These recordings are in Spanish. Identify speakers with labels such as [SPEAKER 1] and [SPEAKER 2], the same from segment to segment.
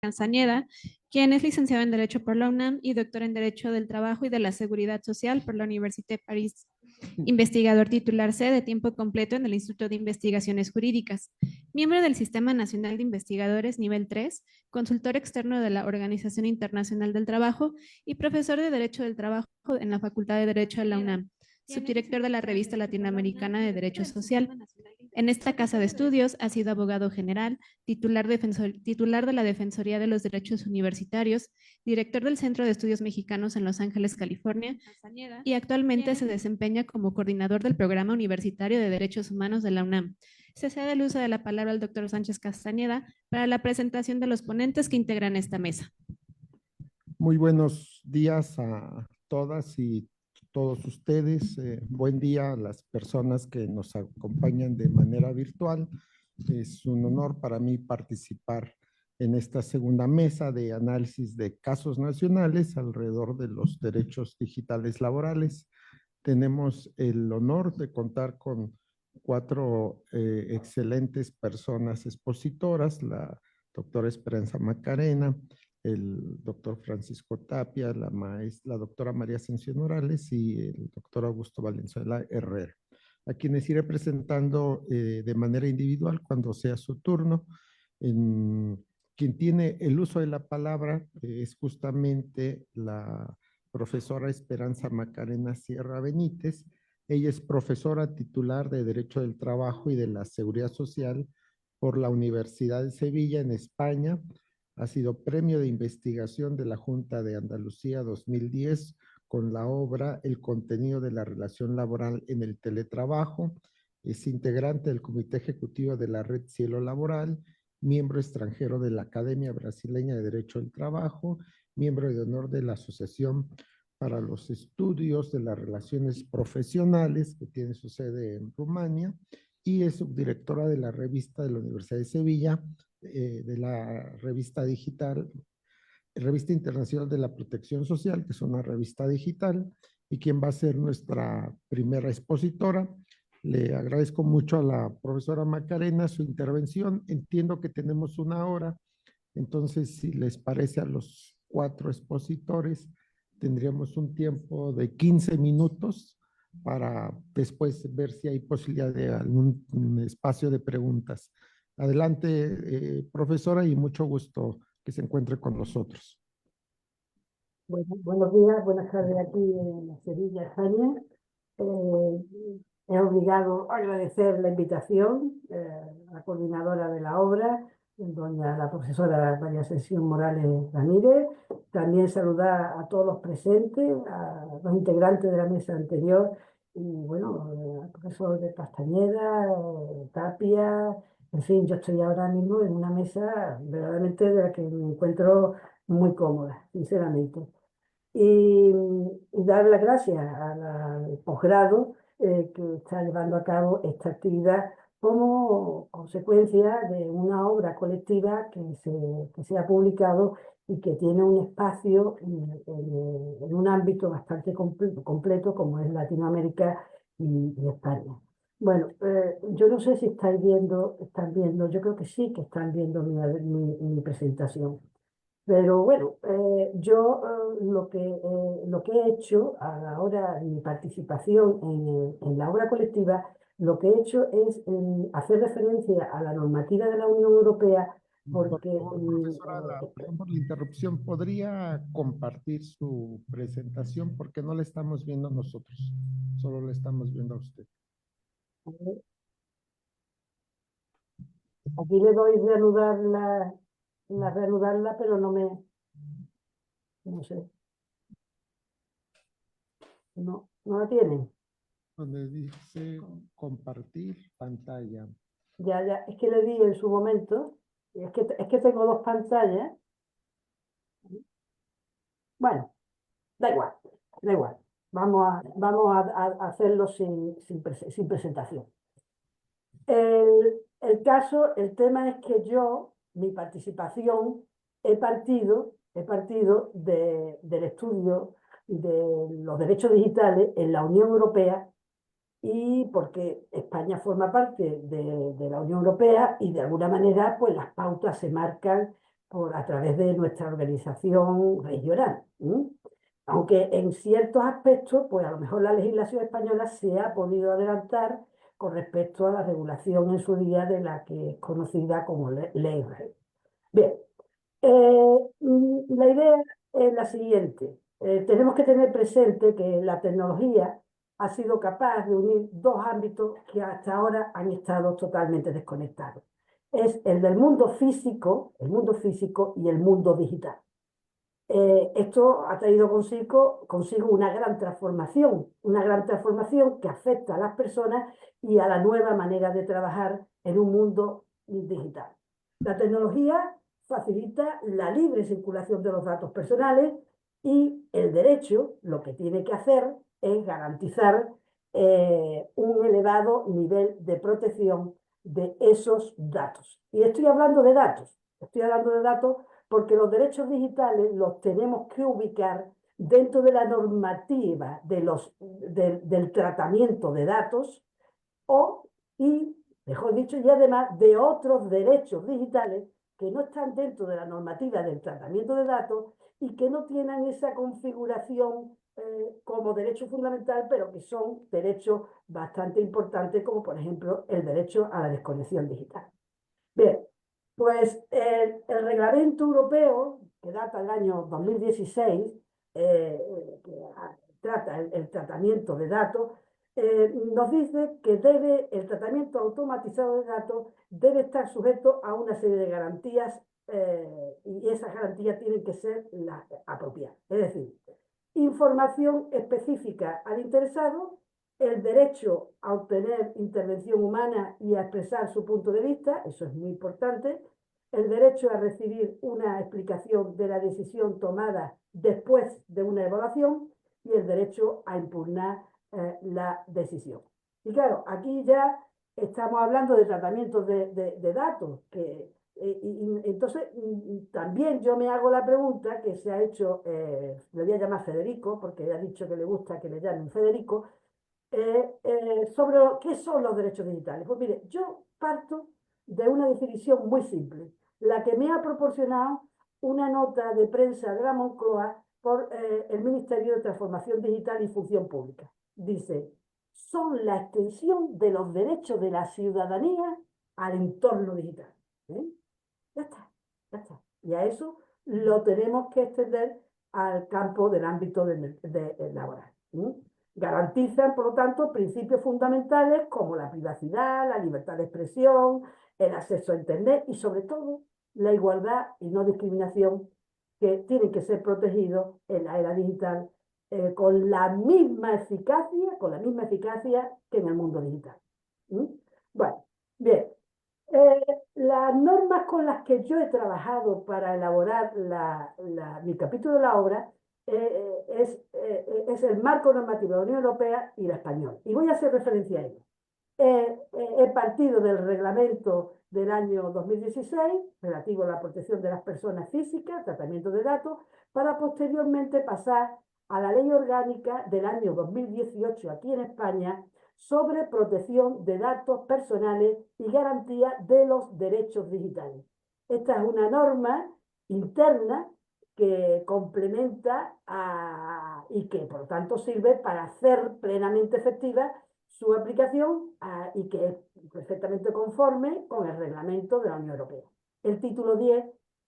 [SPEAKER 1] Castañeda, quien es licenciado en Derecho por la UNAM y doctor en Derecho del Trabajo y de la Seguridad Social por la Université de París. Investigador titular C de tiempo completo en el Instituto de Investigaciones Jurídicas. Miembro del Sistema Nacional de Investigadores Nivel 3, consultor externo de la Organización Internacional del Trabajo y profesor de Derecho del Trabajo en la Facultad de Derecho de la UNAM. Subdirector de la Revista Latinoamericana de Derecho Social. En esta casa de estudios ha sido abogado general, titular de la Defensoría de los Derechos Universitarios, director del Centro de Estudios Mexicanos en Los Ángeles, California, y actualmente se desempeña como coordinador del Programa Universitario de Derechos Humanos de la UNAM. Se cede el uso de la palabra al doctor Sánchez Castañeda para la presentación de los ponentes que integran esta mesa.
[SPEAKER 2] Muy buenos días a todas y todos ustedes. Buen día a las personas que nos acompañan de manera virtual. Es un honor para mí participar en esta segunda mesa de análisis de casos nacionales alrededor de los derechos digitales laborales. Tenemos el honor de contar con cuatro excelentes personas expositoras, la doctora Esperanza Macarena, el doctor Francisco Tapia, la doctora María Ascensión Morales y el doctor Augusto Valenzuela Herrera, a quienes iré presentando de manera individual cuando sea su turno. Quien tiene el uso de la palabra es justamente la profesora Esperanza Macarena Sierra Benítez. Ella es profesora titular de Derecho del Trabajo y de la Seguridad Social por la Universidad de Sevilla en España. Ha sido premio de investigación de la Junta de Andalucía 2010 con la obra El contenido de la relación laboral en el teletrabajo. Es integrante del Comité Ejecutivo de la Red Cielo Laboral, miembro extranjero de la Academia Brasileña de Derecho del Trabajo, miembro de honor de la Asociación para los Estudios de las Relaciones Profesionales, que tiene su sede en Rumania, y es subdirectora de la revista de la Universidad de Sevilla, de la revista digital, Revista Internacional de la Protección Social, que es una revista digital, y quien va a ser nuestra primera expositora. Le agradezco mucho a la profesora Macarena su intervención. Entiendo que tenemos una hora, entonces si les parece a los cuatro expositores, tendríamos un tiempo de 15 minutos para después ver si hay posibilidad de algún espacio de preguntas. Adelante, profesora, y mucho gusto que se encuentre con nosotros.
[SPEAKER 3] Bueno, buenos días, buenas tardes aquí en Sevilla, España. Es obligado agradecer la invitación a la coordinadora de la obra, doña la profesora María Ascensión Morales Ramírez. También saludar a todos los presentes, a los integrantes de la mesa anterior, y bueno, al profesor de Castañeda, Tapia, en fin, yo estoy ahora mismo en una mesa verdaderamente de la que me encuentro muy cómoda, sinceramente. Y dar las gracias al posgrado que está llevando a cabo esta actividad como consecuencia de una obra colectiva que se ha publicado y que tiene un espacio en un ámbito bastante completo como es Latinoamérica y España. Bueno, yo no sé si están viendo, yo creo que sí que están viendo mi presentación. Pero bueno, yo lo que he hecho a la hora de mi participación en la obra colectiva, lo que he hecho es hacer referencia a la normativa de la Unión Europea porque...
[SPEAKER 2] Profesora, perdón por la interrupción, ¿podría compartir su presentación? Porque no la estamos viendo nosotros, solo la estamos viendo a usted.
[SPEAKER 3] Aquí le doy reanudarla, pero no sé. No la tienen.
[SPEAKER 2] Donde dice compartir pantalla.
[SPEAKER 3] Ya, es que le di en su momento. Es que tengo dos pantallas. Bueno, da igual. Vamos a hacerlo sin presentación. El tema es que mi participación, he partido del estudio de los derechos digitales en la Unión Europea, y porque España forma parte de la Unión Europea y de alguna manera pues las pautas se marcan a través de nuestra organización regional. Aunque en ciertos aspectos, pues a lo mejor la legislación española se ha podido adelantar con respecto a la regulación en su día de la que es conocida como ley REL. Bien, la idea es la siguiente. Tenemos que tener presente que la tecnología ha sido capaz de unir dos ámbitos que hasta ahora han estado totalmente desconectados. Es el del mundo físico y el mundo digital. Esto ha traído consigo una gran transformación que afecta a las personas y a la nueva manera de trabajar en un mundo digital. La tecnología facilita la libre circulación de los datos personales y el derecho lo que tiene que hacer es garantizar un elevado nivel de protección de esos datos. Y estoy hablando de datos porque los derechos digitales los tenemos que ubicar dentro de la normativa del tratamiento de datos y, mejor dicho, y además de otros derechos digitales que no están dentro de la normativa del tratamiento de datos y que no tienen esa configuración como derecho fundamental, pero que son derechos bastante importantes, como por ejemplo el derecho a la desconexión digital. Bien, pues el reglamento europeo, que data del año 2016, que trata el tratamiento de datos, nos dice que el tratamiento automatizado de datos debe estar sujeto a una serie de garantías y esas garantías tienen que ser las apropiadas. Es decir, información específica al interesado, el derecho a obtener intervención humana y a expresar su punto de vista, eso es muy importante, el derecho a recibir una explicación de la decisión tomada después de una evaluación y el derecho a impugnar la decisión. Y claro, aquí ya estamos hablando de tratamientos de datos, entonces también yo me hago la pregunta que se ha hecho, le voy a llamar Federico, porque ha dicho que le gusta que le llamen Federico, sobre qué son los derechos digitales. Pues mire, yo parto de una definición muy simple, la que me ha proporcionado una nota de prensa de la Moncloa por el Ministerio de Transformación Digital y Función Pública. Dice, son la extensión de los derechos de la ciudadanía al entorno digital. Ya está, ya está. Y a eso lo tenemos que extender al campo del ámbito laboral. Garantizan, por lo tanto, principios fundamentales como la privacidad, la libertad de expresión, el acceso a Internet y, sobre todo, la igualdad y no discriminación que tienen que ser protegidos en la era digital con la misma eficacia que en el mundo digital. Bueno, bien. Las normas con las que yo he trabajado para elaborar mi capítulo de la obra es el marco normativo de la Unión Europea y la española. Y voy a hacer referencia a ello. He partido del reglamento del año 2016, relativo a la protección de las personas físicas, tratamiento de datos, para posteriormente pasar a la ley orgánica del año 2018 aquí en España sobre protección de datos personales y garantía de los derechos digitales. Esta es una norma interna que complementa y que por tanto sirve para hacer plenamente efectiva su aplicación y que es perfectamente conforme con el reglamento de la Unión Europea. El título 10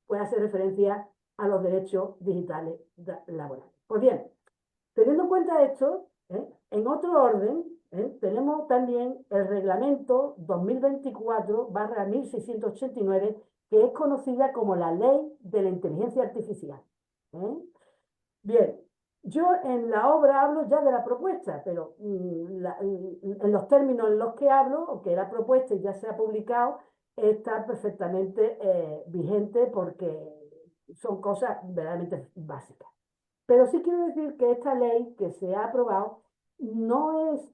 [SPEAKER 3] puede hacer referencia a los derechos digitales laborales. Pues bien, teniendo en cuenta esto, en otro orden, tenemos también el reglamento 2024/1689, que es conocida como la Ley de la Inteligencia Artificial. Bien, yo en la obra hablo ya de la propuesta, pero en los términos en los que hablo, que la propuesta y ya se ha publicado, está perfectamente vigente porque son cosas verdaderamente básicas. Pero sí quiero decir que esta ley que se ha aprobado no es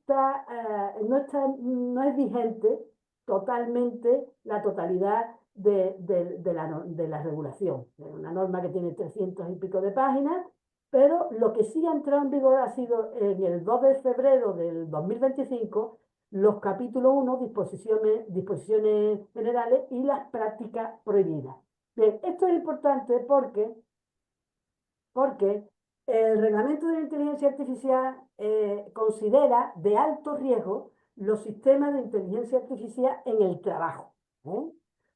[SPEAKER 3] vigente totalmente la totalidad de la regulación. Es una norma que tiene 300 y pico de páginas, pero lo que sí ha entrado en vigor ha sido en el 2 de febrero del 2025 los capítulos 1, disposiciones generales y las prácticas prohibidas. Bien, esto es importante porque el reglamento de la inteligencia artificial considera de alto riesgo los sistemas de inteligencia artificial en el trabajo, ¿eh?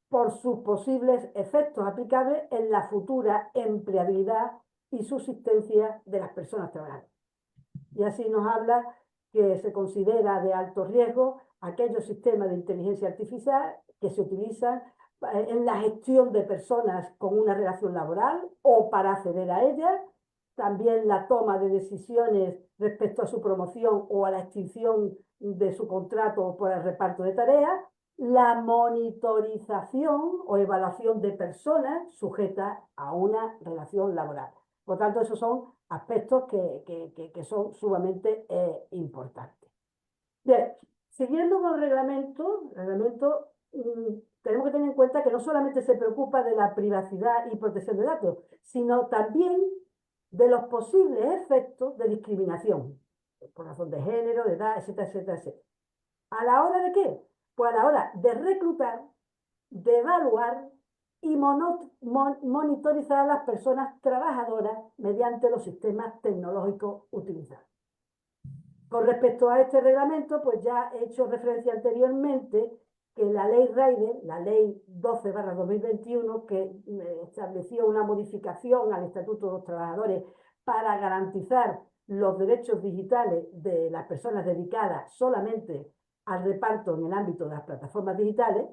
[SPEAKER 3] Por sus posibles efectos aplicables en la futura empleabilidad y subsistencia de las personas trabajadoras. Y así nos habla que se considera de alto riesgo aquellos sistemas de inteligencia artificial que se utilizan en la gestión de personas con una relación laboral o para acceder a ellas, también la toma de decisiones respecto a su promoción o a la extinción de su contrato por el reparto de tareas, la monitorización o evaluación de personas sujetas a una relación laboral. Por tanto, esos son aspectos que son sumamente importantes. Bien, siguiendo con el reglamento, tenemos que tener en cuenta que no solamente se preocupa de la privacidad y protección de datos, sino también de los posibles efectos de discriminación, por razón de género, de edad, etcétera, etcétera, etcétera. ¿A la hora de qué? Pues a la hora de reclutar, de evaluar y monitorizar a las personas trabajadoras mediante los sistemas tecnológicos utilizados. Con respecto a este reglamento, pues ya he hecho referencia anteriormente que la ley Rider, la ley 12/2021, que estableció una modificación al Estatuto de los Trabajadores para garantizar los derechos digitales de las personas dedicadas solamente al reparto en el ámbito de las plataformas digitales,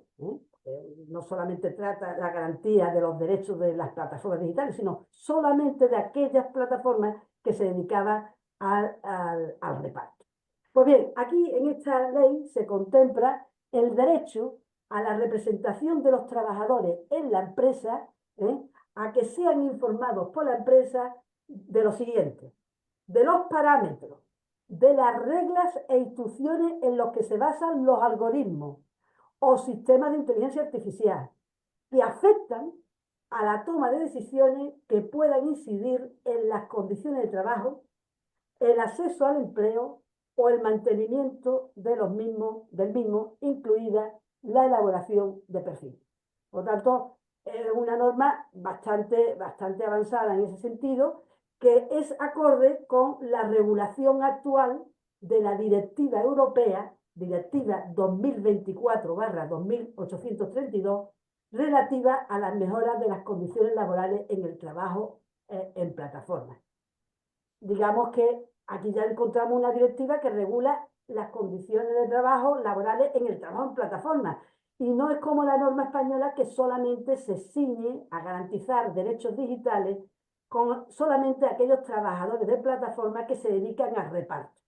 [SPEAKER 3] no solamente trata la garantía de los derechos de las plataformas digitales, sino solamente de aquellas plataformas que se dedicaban al reparto. Pues bien, aquí en esta ley se contempla el derecho a la representación de los trabajadores en la empresa, a que sean informados por la empresa de lo siguiente: de los parámetros, de las reglas e instrucciones en los que se basan los algoritmos o sistemas de inteligencia artificial que afectan a la toma de decisiones que puedan incidir en las condiciones de trabajo, el acceso al empleo o el mantenimiento de del mismo, incluida la elaboración de perfil. Por tanto, es una norma bastante avanzada en ese sentido, que es acorde con la regulación actual de la Directiva Europea, Directiva 2024/2832, relativa a las mejoras de las condiciones laborales en el trabajo en plataformas. Digamos que aquí ya encontramos una directiva que regula las condiciones de trabajo laborales en el trabajo en plataformas. Y no es como la norma española, que solamente se ciñe a garantizar derechos digitales con solamente aquellos trabajadores de plataformas que se dedican al reparto.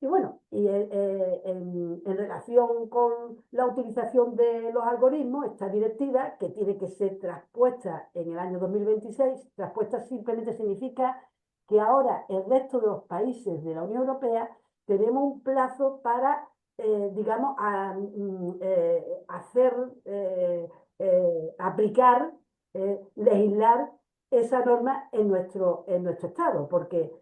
[SPEAKER 3] Y bueno, en relación con la utilización de los algoritmos, esta directiva, que tiene que ser traspuesta en el año 2026, traspuesta simplemente significa que ahora el resto de los países de la Unión Europea tenemos un plazo para, digamos, aplicar, legislar esa norma en nuestro Estado, porque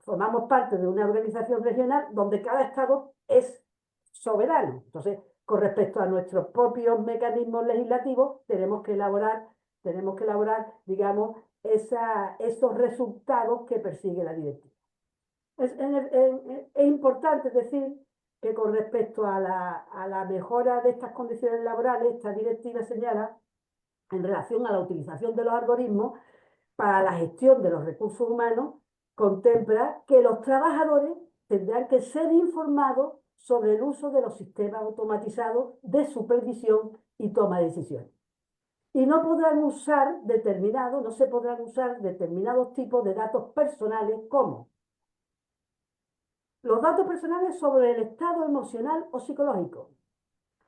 [SPEAKER 3] formamos parte de una organización regional donde cada Estado es soberano. Entonces, con respecto a nuestros propios mecanismos legislativos, tenemos que elaborar, digamos, esos resultados que persigue la directiva. Es importante decir que con respecto a la mejora de estas condiciones laborales, esta directiva señala, en relación a la utilización de los algoritmos para la gestión de los recursos humanos, contempla que los trabajadores tendrán que ser informados sobre el uso de los sistemas automatizados de supervisión y toma de decisiones. Y no se podrán usar determinados tipos de datos personales, como los datos personales sobre el estado emocional o psicológico,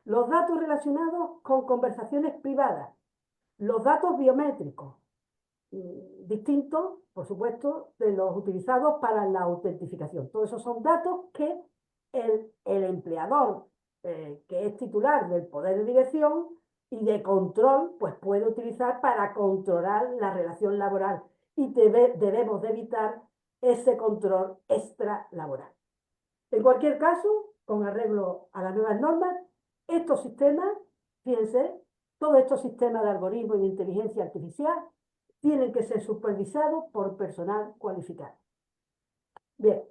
[SPEAKER 3] los datos relacionados con conversaciones privadas, los datos biométricos, distintos, por supuesto, de los utilizados para la autentificación. Todos esos son datos que el empleador, que es titular del poder de dirección y de control, pues puede utilizar para controlar la relación laboral, y debemos de evitar ese control extralaboral. En cualquier caso, con arreglo a las nuevas normas, estos sistemas, fíjense, Todos estos sistemas de algoritmos y de inteligencia artificial tienen que ser supervisados por personal cualificado. Bien,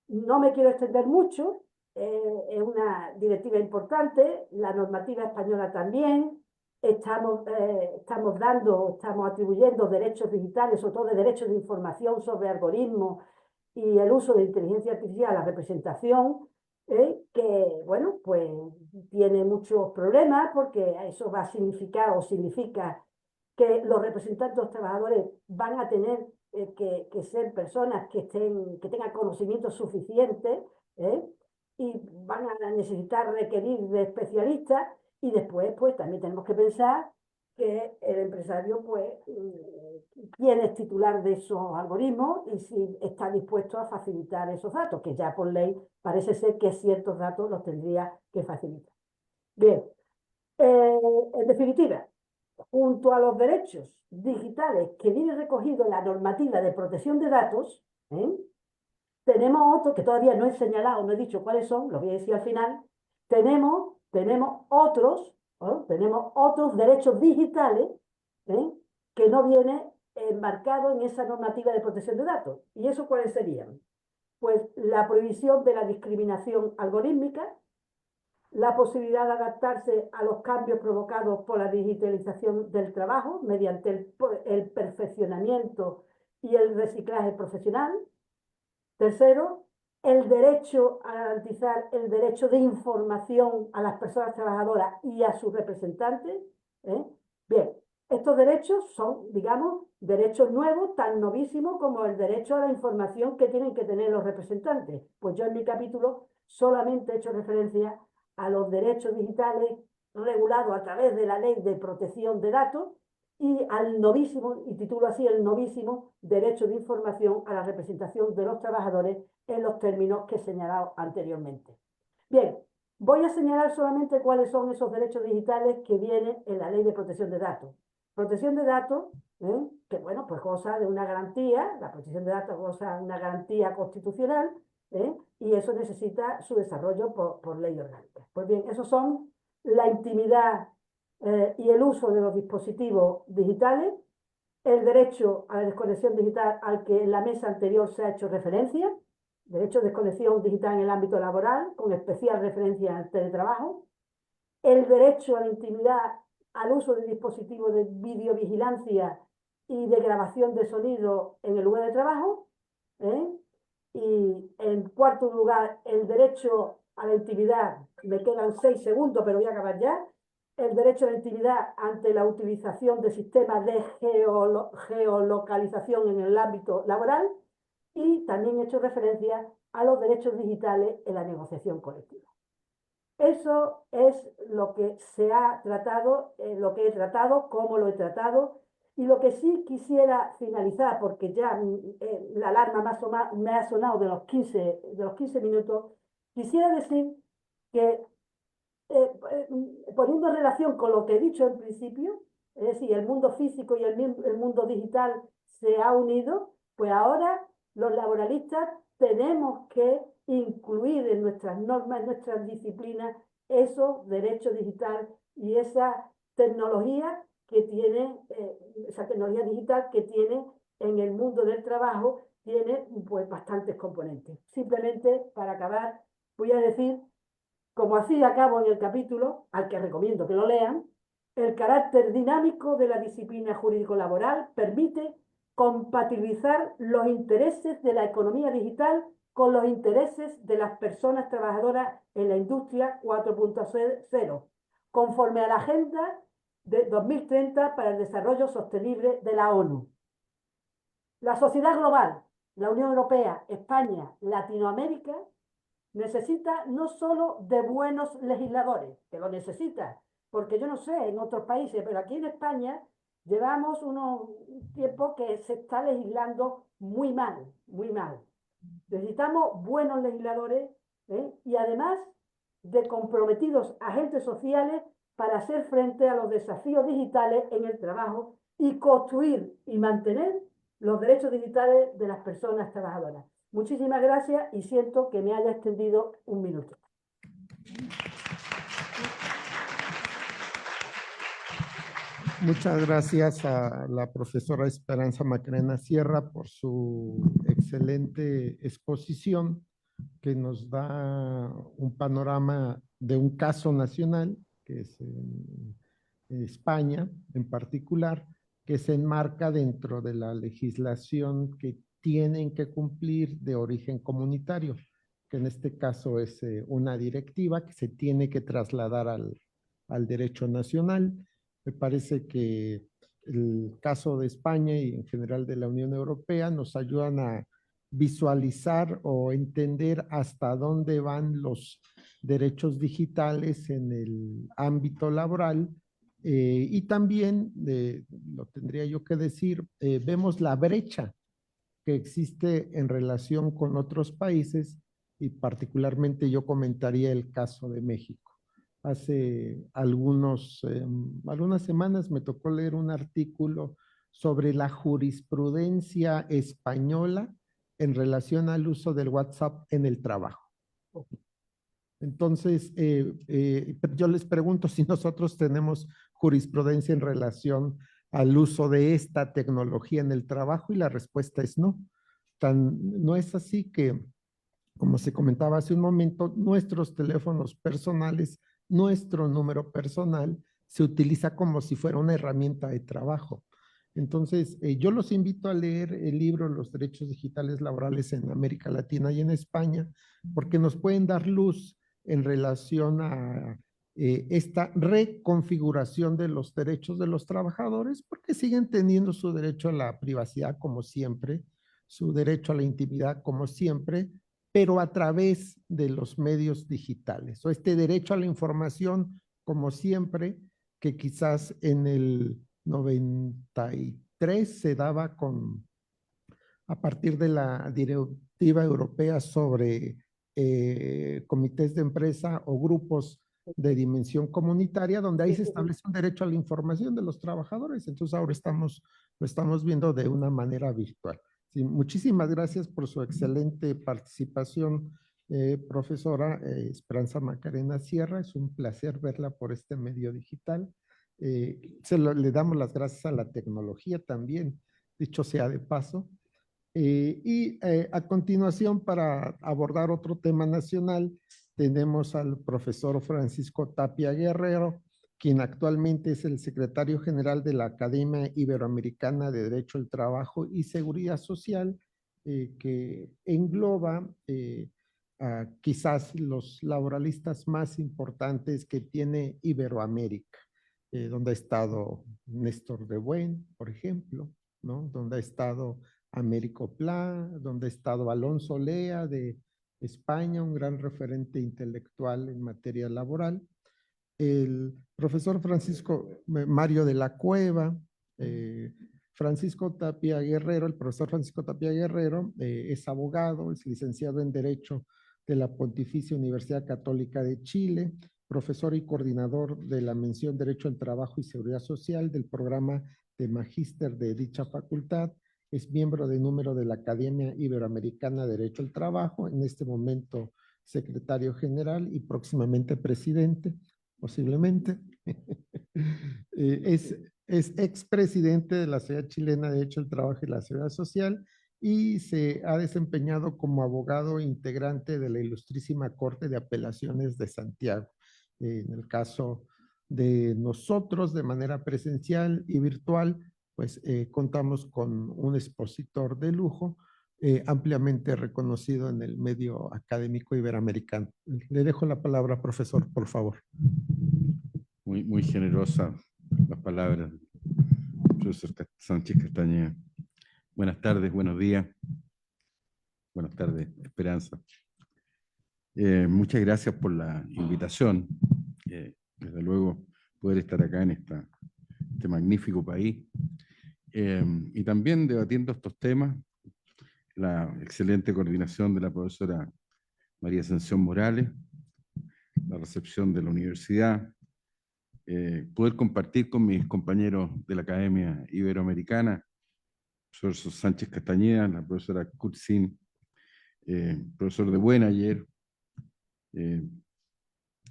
[SPEAKER 3] no me quiero extender mucho, es una directiva importante, la normativa española también, estamos atribuyendo derechos digitales, sobre todo de derechos de información sobre algoritmos y el uso de inteligencia artificial a la representación, que, bueno, pues tiene muchos problemas porque eso va a significar o significa que los representantes de los trabajadores van a tener que ser personas que tengan conocimientos suficientes, y van a necesitar requerir de especialistas, y después pues también tenemos que pensar que el empresario pues quién es titular de esos algoritmos y si está dispuesto a facilitar esos datos, que ya por ley parece ser que ciertos datos los tendría que facilitar. Bien, en definitiva, junto a los derechos digitales que viene recogido en la normativa de protección de datos, tenemos otros que todavía no he señalado, no he dicho cuáles son, los voy a decir al final. Tenemos otros derechos digitales que no vienen enmarcados en esa normativa de protección de datos. ¿Y eso cuáles serían? Pues la prohibición de la discriminación algorítmica, la posibilidad de adaptarse a los cambios provocados por la digitalización del trabajo mediante el perfeccionamiento y el reciclaje profesional. Tercero, el derecho a garantizar el derecho de información a las personas trabajadoras y a sus representantes. Bien, estos derechos son, digamos, derechos nuevos, tan novísimos como el derecho a la información que tienen que tener los representantes. Pues yo en mi capítulo solamente he hecho referencia a los derechos digitales regulados a través de la Ley de Protección de Datos y al novísimo, y titulo así, el novísimo derecho de información a la representación de los trabajadores en los términos que he señalado anteriormente. Bien, voy a señalar solamente cuáles son esos derechos digitales que vienen en la Ley de Protección de Datos. Protección de datos, que bueno, pues goza de una garantía, la protección de datos goza de una garantía constitucional, y eso necesita su desarrollo por ley orgánica. Pues bien, esos son la intimidad y el uso de los dispositivos digitales, el derecho a la desconexión digital al que en la mesa anterior se ha hecho referencia, derecho de desconexión digital en el ámbito laboral, con especial referencia al teletrabajo, el derecho a la intimidad al uso de dispositivos de videovigilancia y de grabación de sonido en el lugar de trabajo, y en cuarto lugar, el derecho a la intimidad, me quedan 6 segundos, pero voy a acabar ya, el derecho a la intimidad ante la utilización de sistemas de geolocalización en el ámbito laboral, y también he hecho referencia a los derechos digitales en la negociación colectiva. Eso es lo que se ha tratado, lo que he tratado, cómo lo he tratado, y lo que sí quisiera finalizar, porque ya la alarma me ha sonado de los 15 minutos, quisiera decir que poniendo en relación con lo que he dicho al principio, es decir, el mundo físico y el mundo digital se ha unido, pues ahora los laboralistas tenemos que incluir en nuestras normas, en nuestras disciplinas, esos derechos digitales y esa tecnología que tiene, esa tecnología digital que tiene en el mundo del trabajo, tiene pues bastantes componentes. Simplemente para acabar, voy a decir, como así acabo en el capítulo, al que recomiendo que lo lean, el carácter dinámico de la disciplina jurídico-laboral permite compatibilizar los intereses de la economía digital con los intereses de las personas trabajadoras en la industria 4.0, conforme a la Agenda de 2030 para el Desarrollo Sostenible de la ONU. La sociedad global, la Unión Europea, España, Latinoamérica, necesita no solo de buenos legisladores, que lo necesita, porque yo no sé en otros países, pero aquí en España llevamos un tiempo que se está legislando muy mal, muy mal. Necesitamos buenos legisladores, y además de comprometidos agentes sociales para hacer frente a los desafíos digitales en el trabajo y construir y mantener los derechos digitales de las personas trabajadoras. Muchísimas gracias y siento que me haya extendido un minuto.
[SPEAKER 2] Muchas gracias a la profesora Esperanza Macarena Sierra por su excelente exposición que nos da un panorama de un caso nacional, que es en España en particular, que se enmarca dentro de la legislación que tienen que cumplir de origen comunitario, que en este caso es una directiva que se tiene que trasladar al derecho nacional. Me parece que el caso de España y en general de la Unión Europea nos ayudan a visualizar o entender hasta dónde van los derechos digitales en el ámbito laboral. Y también, lo tendría yo que decir, vemos la brecha que existe en relación con otros países y particularmente yo comentaría el caso de México. Hace algunas semanas me tocó leer un artículo sobre la jurisprudencia española en relación al uso del WhatsApp en el trabajo. Entonces, yo les pregunto si nosotros tenemos jurisprudencia en relación al uso de esta tecnología en el trabajo y la respuesta es no. No es así que, como se comentaba hace un momento, nuestros teléfonos personales, nuestro número personal se utiliza como si fuera una herramienta de trabajo. Entonces, yo los invito a leer el libro Los Derechos Digitales Laborales en América Latina y en España, porque nos pueden dar luz en relación a esta reconfiguración de los derechos de los trabajadores, porque siguen teniendo su derecho a la privacidad como siempre, su derecho a la intimidad como siempre, pero a través de los medios digitales, o este derecho a la información como siempre, que quizás en el 93 se daba a partir de la directiva europea sobre comités de empresa o grupos de dimensión comunitaria, donde ahí se establece un derecho a la información de los trabajadores. Entonces ahora lo estamos viendo de una manera virtual. Sí, muchísimas gracias por su excelente participación, profesora Esperanza Macarena Sierra. Es un placer verla por este medio digital. Le damos las gracias a la tecnología también, dicho sea de paso. A continuación, para abordar otro tema nacional, tenemos al profesor Francisco Tapia Guerrero, quien actualmente es el secretario general de la Academia Iberoamericana de Derecho al Trabajo y Seguridad Social, que engloba a quizás los laboralistas más importantes que tiene Iberoamérica, donde ha estado Néstor de Buen, por ejemplo, ¿no? Donde ha estado Américo Pla, donde ha estado Alonso Lea de España, un gran referente intelectual en materia laboral, el profesor Mario de la Cueva, Francisco Tapia Guerrero, el profesor Francisco Tapia Guerrero es abogado, es licenciado en Derecho de la Pontificia Universidad Católica de Chile, profesor y coordinador de la mención Derecho al Trabajo y Seguridad Social del programa de magíster de dicha facultad, es miembro de número de la Academia Iberoamericana de Derecho al Trabajo, en este momento secretario general y próximamente presidente, posiblemente. Es expresidente de la Sociedad Chilena de Derecho al Trabajo y la Seguridad Social y se ha desempeñado como abogado integrante de la Ilustrísima Corte de Apelaciones de Santiago. En el caso de nosotros, de manera presencial y virtual, pues contamos con un expositor de lujo ampliamente reconocido en el medio académico iberoamericano. Le dejo la palabra, profesor, por favor.
[SPEAKER 4] Muy generosa las palabras del profesor Sánchez Castañeda. Buenas tardes, buenos días. Buenas tardes, Esperanza. Muchas gracias por la invitación. Desde luego, poder estar acá en este magnífico país. Y también debatiendo estos temas, la excelente coordinación de la profesora María Ascensión Morales, la recepción de la universidad, poder compartir con mis compañeros de la Academia Iberoamericana, profesor Sánchez Castañeda, la profesora Kurzin, profesor de Buen ayer.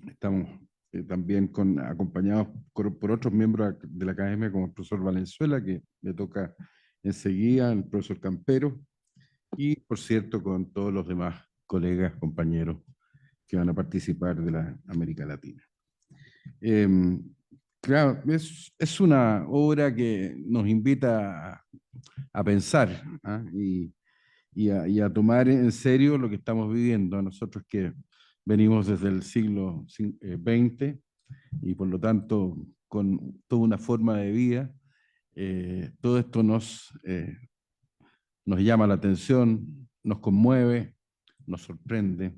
[SPEAKER 4] Estamos también acompañados por otros miembros de la academia, como el profesor Valenzuela, que le toca enseguida, el profesor Campero, y por cierto con todos los demás colegas, compañeros que van a participar de la América Latina. Claro, es una obra que nos invita a pensar, ¿ah? Y a tomar en serio lo que estamos viviendo. Nosotros que venimos desde el siglo XX y por lo tanto con toda una forma de vida, todo esto nos llama la atención, nos conmueve, nos sorprende.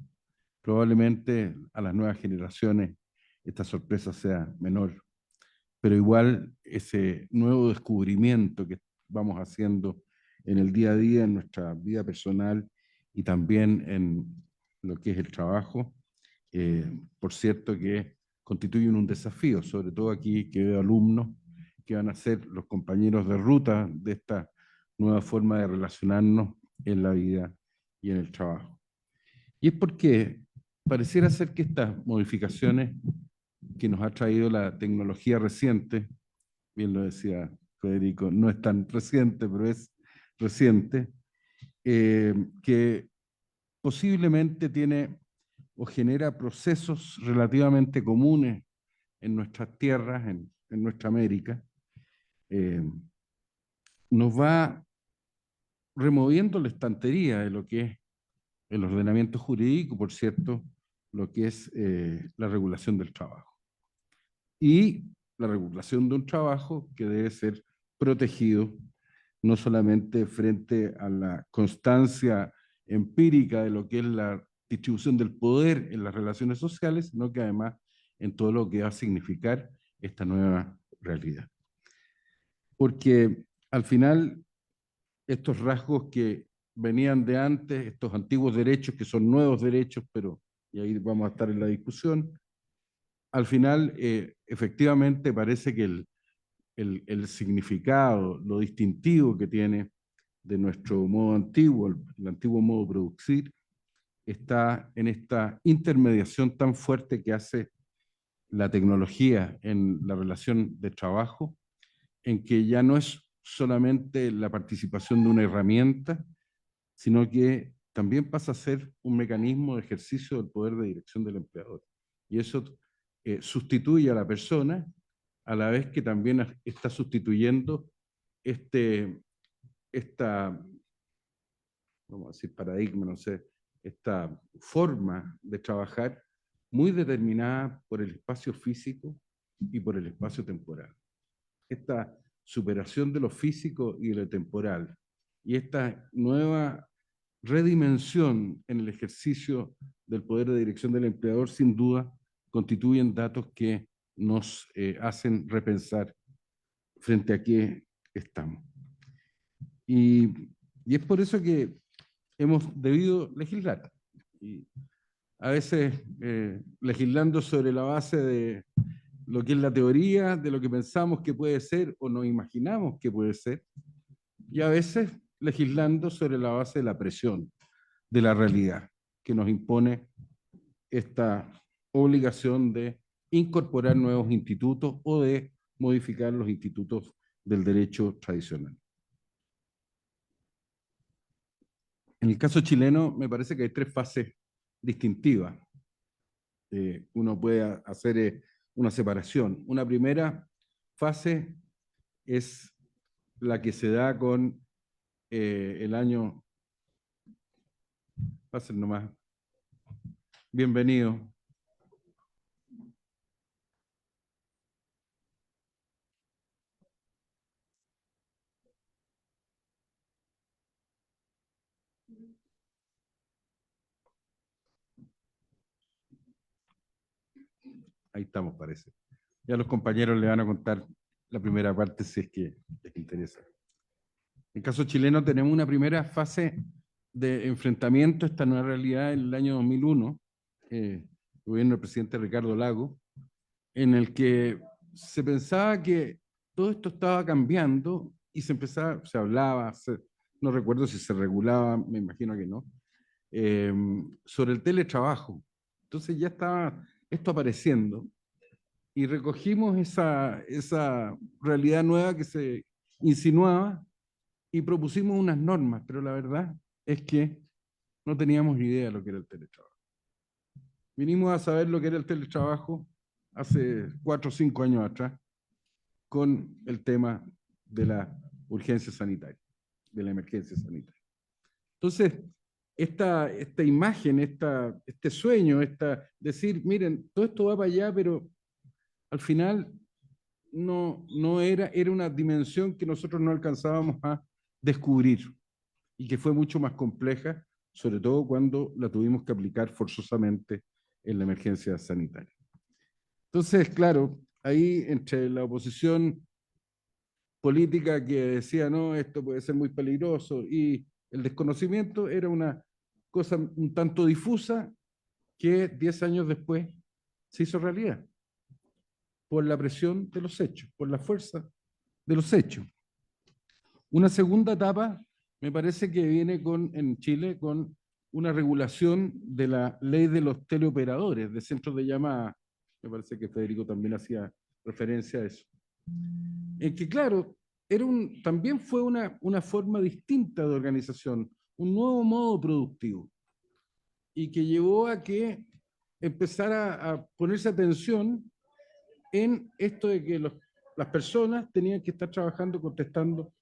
[SPEAKER 4] Probablemente a las nuevas generaciones esta sorpresa sea menor, pero igual ese nuevo descubrimiento que vamos haciendo en el día a día, en nuestra vida personal y también en lo que es el trabajo, por cierto que constituyen un desafío, sobre todo aquí que veo alumnos que van a ser los compañeros de ruta de esta nueva forma de relacionarnos en la vida y en el trabajo. Y es porque pareciera ser que estas modificaciones que nos ha traído la tecnología reciente, bien lo decía Federico, no es tan reciente, pero es reciente, que posiblemente tiene o genera procesos relativamente comunes en nuestras tierras, en nuestra América, nos va removiendo la estantería de lo que es el ordenamiento jurídico, por cierto, lo que es la regulación del trabajo. Y la regulación de un trabajo que debe ser protegido no solamente frente a la constancia empírica de lo que es la distribución del poder en las relaciones sociales, sino que además en todo lo que va a significar esta nueva realidad. Porque al final estos rasgos que venían de antes, estos antiguos derechos que son nuevos derechos, pero y ahí vamos a estar en la discusión, al final efectivamente parece que el significado, lo distintivo que tiene de nuestro modo antiguo, el antiguo modo de producir, está en esta intermediación tan fuerte que hace la tecnología en la relación de trabajo, en que ya no es solamente la participación de una herramienta, sino que también pasa a ser un mecanismo de ejercicio del poder de dirección del empleador. Y eso sustituye a la persona, a la vez que también está sustituyendo esta, vamos a decir, paradigma, no sé, esta forma de trabajar muy determinada por el espacio físico y por el espacio temporal. Esta superación de lo físico y de lo temporal y esta nueva redimensión en el ejercicio del poder de dirección del empleador, sin duda, constituyen datos que nos hacen repensar frente a qué estamos. Y es por eso que hemos debido legislar. Y a veces legislando sobre la base de lo que es la teoría, de lo que pensamos que puede ser o nos imaginamos que puede ser, y a veces legislando sobre la base de la presión, de la realidad, que nos impone esta obligación de incorporar nuevos institutos o de modificar los institutos del derecho tradicional. En el caso chileno, me parece que hay tres fases distintivas. Uno puede hacer una separación. Una primera fase es la que se da con el año... Pasen nomás. Bienvenido. Ahí estamos, parece. Ya los compañeros le van a contar la primera parte si es que les interesa. En el caso chileno tenemos una primera fase de enfrentamiento a esta nueva realidad en el año 2001, el gobierno del presidente Ricardo Lagos, en el que se pensaba que todo esto estaba cambiando y se hablaba, no recuerdo si se regulaba, me imagino que no, sobre el teletrabajo. Entonces ya estaba esto apareciendo y recogimos esa realidad nueva que se insinuaba y propusimos unas normas, pero la verdad es que no teníamos idea de lo que era el teletrabajo. Vinimos a saber lo que era el teletrabajo hace 4 o 5 años atrás con el tema de la urgencia sanitaria, de la emergencia sanitaria. Entonces, esta imagen, este sueño, decir, miren, todo esto va para allá, pero al final no era una dimensión que nosotros no alcanzábamos a descubrir y que fue mucho más compleja, sobre todo cuando la tuvimos que aplicar forzosamente en la emergencia sanitaria. Entonces, claro, ahí entre la oposición política que decía, no, esto puede ser muy peligroso, y el desconocimiento era una cosa un tanto difusa que 10 años después se hizo realidad por la presión de los hechos, por la fuerza de los hechos. Una segunda etapa me parece que viene en Chile con una regulación de la ley de los teleoperadores, de centros de llamada. Me parece que Federico también hacía referencia a eso. En que, claro, también fue una forma distinta de organización, un nuevo modo productivo, y que llevó a que empezara a ponerse atención en esto de que las personas tenían que estar trabajando, contestando,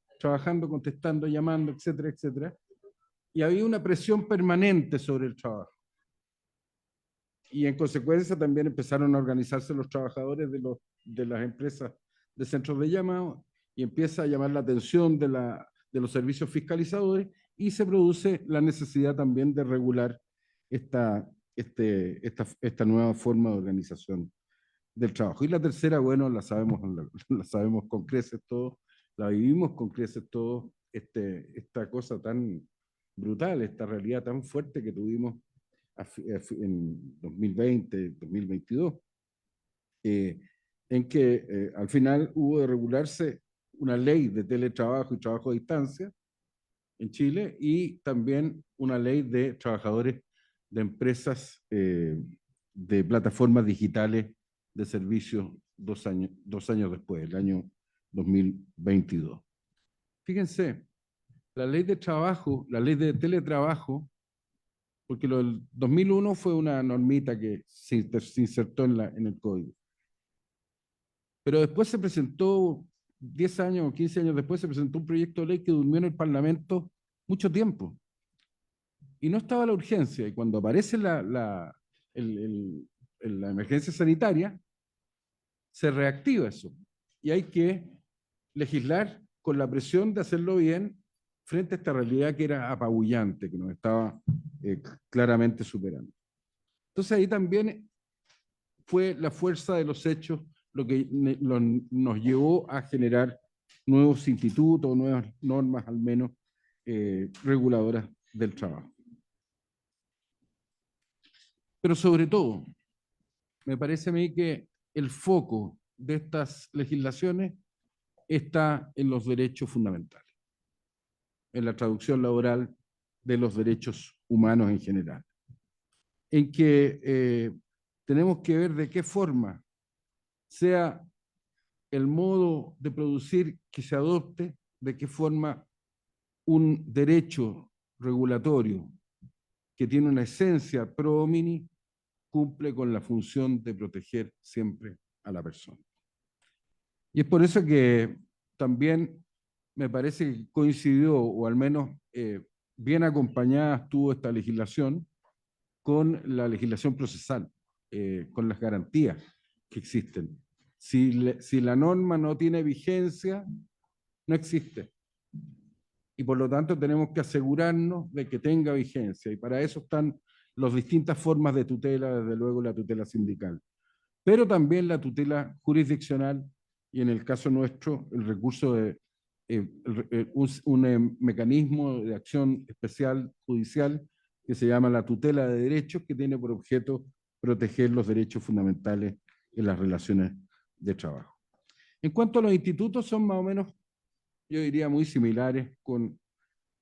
[SPEAKER 4] llamando, etcétera, etcétera. Y había una presión permanente sobre el trabajo. Y en consecuencia también empezaron a organizarse los trabajadores de las empresas de centros de llamado y empieza a llamar la atención de los servicios fiscalizadores y se produce la necesidad también de regular esta nueva forma de organización del trabajo. Y la tercera, bueno, la sabemos con creces todos, la vivimos con creces todos, esta cosa tan brutal, esta realidad tan fuerte que tuvimos en 2020, 2022, en que al final hubo de regularse una ley de teletrabajo y trabajo a distancia en Chile y también una ley de trabajadores de empresas de plataformas digitales de servicios 2 años después, el año 2022. Fíjense, la ley de trabajo, la ley de teletrabajo, porque lo del 2001 fue una normita que se insertó en el código. Pero después se presentó, 10 años o 15 años después, se presentó un proyecto de ley que durmió en el Parlamento mucho tiempo. Y no estaba la urgencia. Y cuando aparece la emergencia sanitaria, se reactiva eso. Y hay que legislar con la presión de hacerlo bien frente a esta realidad que era apabullante, que nos estaba claramente superando. Entonces ahí también fue la fuerza de los hechos lo que nos llevó a generar nuevos institutos, nuevas normas al menos reguladoras del trabajo. Pero sobre todo, me parece a mí que el foco de estas legislaciones está en los derechos fundamentales, en la traducción laboral de los derechos humanos en general, en que tenemos que ver de qué forma sea el modo de producir que se adopte, de qué forma un derecho regulatorio que tiene una esencia pro homini cumple con la función de proteger siempre a la persona. Y es por eso que también me parece que coincidió, o al menos bien acompañada estuvo esta legislación con la legislación procesal, con las garantías que existen. Si la norma no tiene vigencia, no existe. Y por lo tanto tenemos que asegurarnos de que tenga vigencia. Y para eso están las distintas formas de tutela, desde luego la tutela sindical, pero también la tutela jurisdiccional y en el caso nuestro el recurso de un mecanismo de acción especial judicial que se llama la tutela de derechos, que tiene por objeto proteger los derechos fundamentales en las relaciones de trabajo. En cuanto a los institutos, son más o menos, yo diría, muy similares con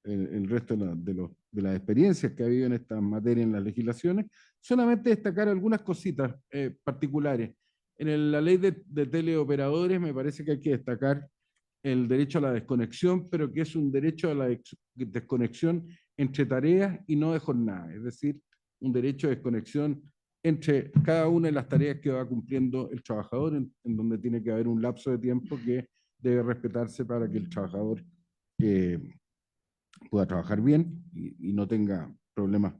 [SPEAKER 4] el resto de las experiencias que ha habido en esta materia en las legislaciones. Solamente destacar algunas cositas particulares. la ley de teleoperadores me parece que hay que destacar el derecho a la desconexión, pero que es un derecho a la desconexión entre tareas y no de jornada, es decir, un derecho de desconexión entre cada una de las tareas que va cumpliendo el trabajador, en donde tiene que haber un lapso de tiempo que debe respetarse para que el trabajador pueda trabajar bien y no tenga problemas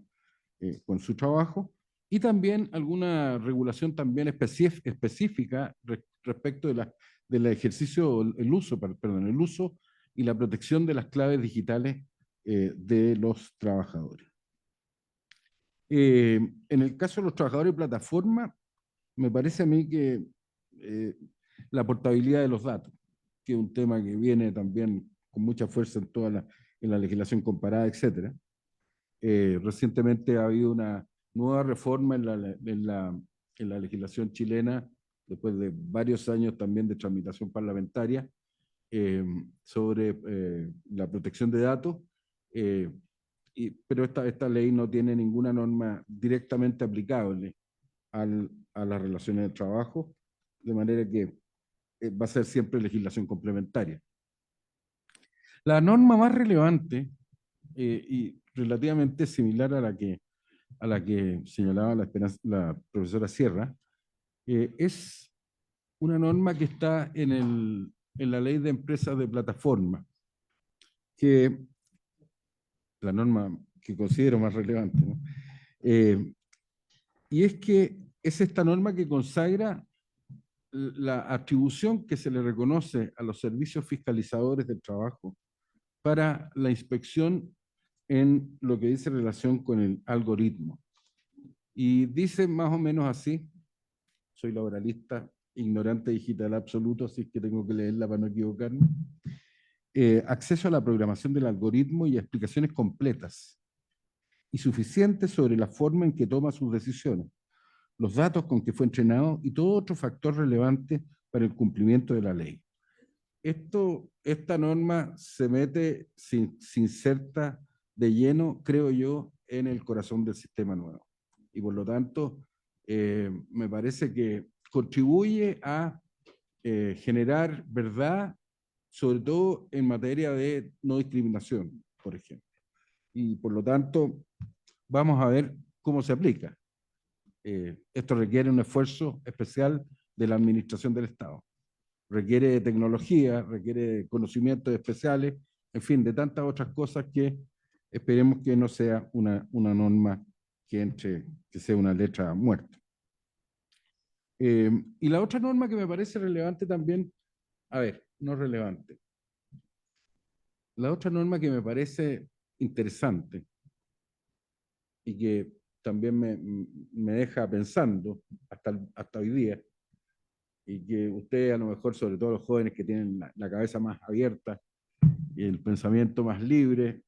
[SPEAKER 4] con su trabajo, y también alguna regulación también específica respecto del ejercicio, el uso y la protección de las claves digitales de los trabajadores. En el caso de los trabajadores de plataforma, me parece a mí que la portabilidad de los datos, que es un tema que viene también con mucha fuerza en la legislación comparada, etcétera. Recientemente ha habido una nueva reforma en la legislación chilena, después de varios años también de tramitación parlamentaria, sobre la protección de datos, pero esta ley no tiene ninguna norma directamente aplicable a las relaciones de trabajo, de manera que va a ser siempre legislación complementaria. La norma más relevante y relativamente similar a la que señalaba la profesora Sierra, es una norma que está en la ley de empresas de plataforma, que la norma que considero más relevante, ¿no? Y es que es esta norma que consagra la atribución que se le reconoce a los servicios fiscalizadores del trabajo para la inspección en lo que dice relación con el algoritmo. Y dice más o menos así, soy laboralista, ignorante digital absoluto, así que tengo que leerla para no equivocarme. Acceso a la programación del algoritmo y explicaciones completas y suficientes sobre la forma en que toma sus decisiones, los datos con que fue entrenado y todo otro factor relevante para el cumplimiento de la ley. Esta norma se inserta de lleno, creo yo, en el corazón del sistema nuevo. Y por lo tanto, me parece que contribuye a generar verdad, sobre todo en materia de no discriminación, por ejemplo. Y por lo tanto, vamos a ver cómo se aplica. Esto requiere un esfuerzo especial de la administración del Estado. Requiere de tecnología, requiere de conocimientos especiales, en fin, de tantas otras cosas que esperemos que no sea una norma que sea una letra muerta. Y la otra norma que me parece relevante también, no relevante. La otra norma que me parece interesante y que también me deja pensando hasta hoy día, y que ustedes a lo mejor, sobre todo los jóvenes que tienen la cabeza más abierta y el pensamiento más libre,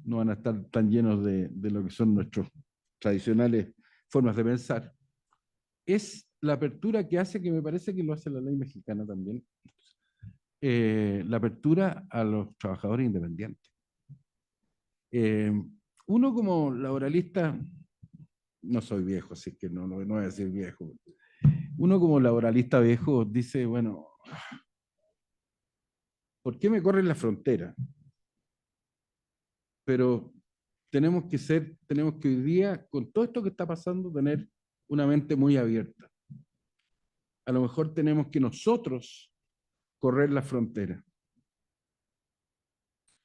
[SPEAKER 4] no van a estar tan llenos de lo que son nuestras tradicionales formas de pensar, es la apertura que hace, que me parece que lo hace la ley mexicana también, la apertura a los trabajadores independientes. Uno como laboralista, no soy viejo, así que no voy a decir viejo. Uno como laboralista viejo dice, bueno, ¿por qué me corren la frontera? Pero tenemos que hoy día, con todo esto que está pasando, tener una mente muy abierta. A lo mejor tenemos que nosotros correr la frontera,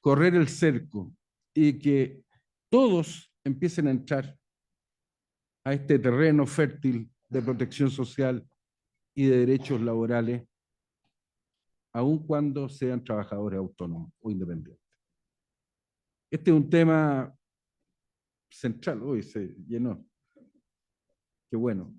[SPEAKER 4] correr el cerco, y que todos empiecen a entrar a este terreno fértil de protección social y de derechos laborales, aun cuando sean trabajadores autónomos o independientes. Este es un tema central. Hoy se llenó. Qué bueno.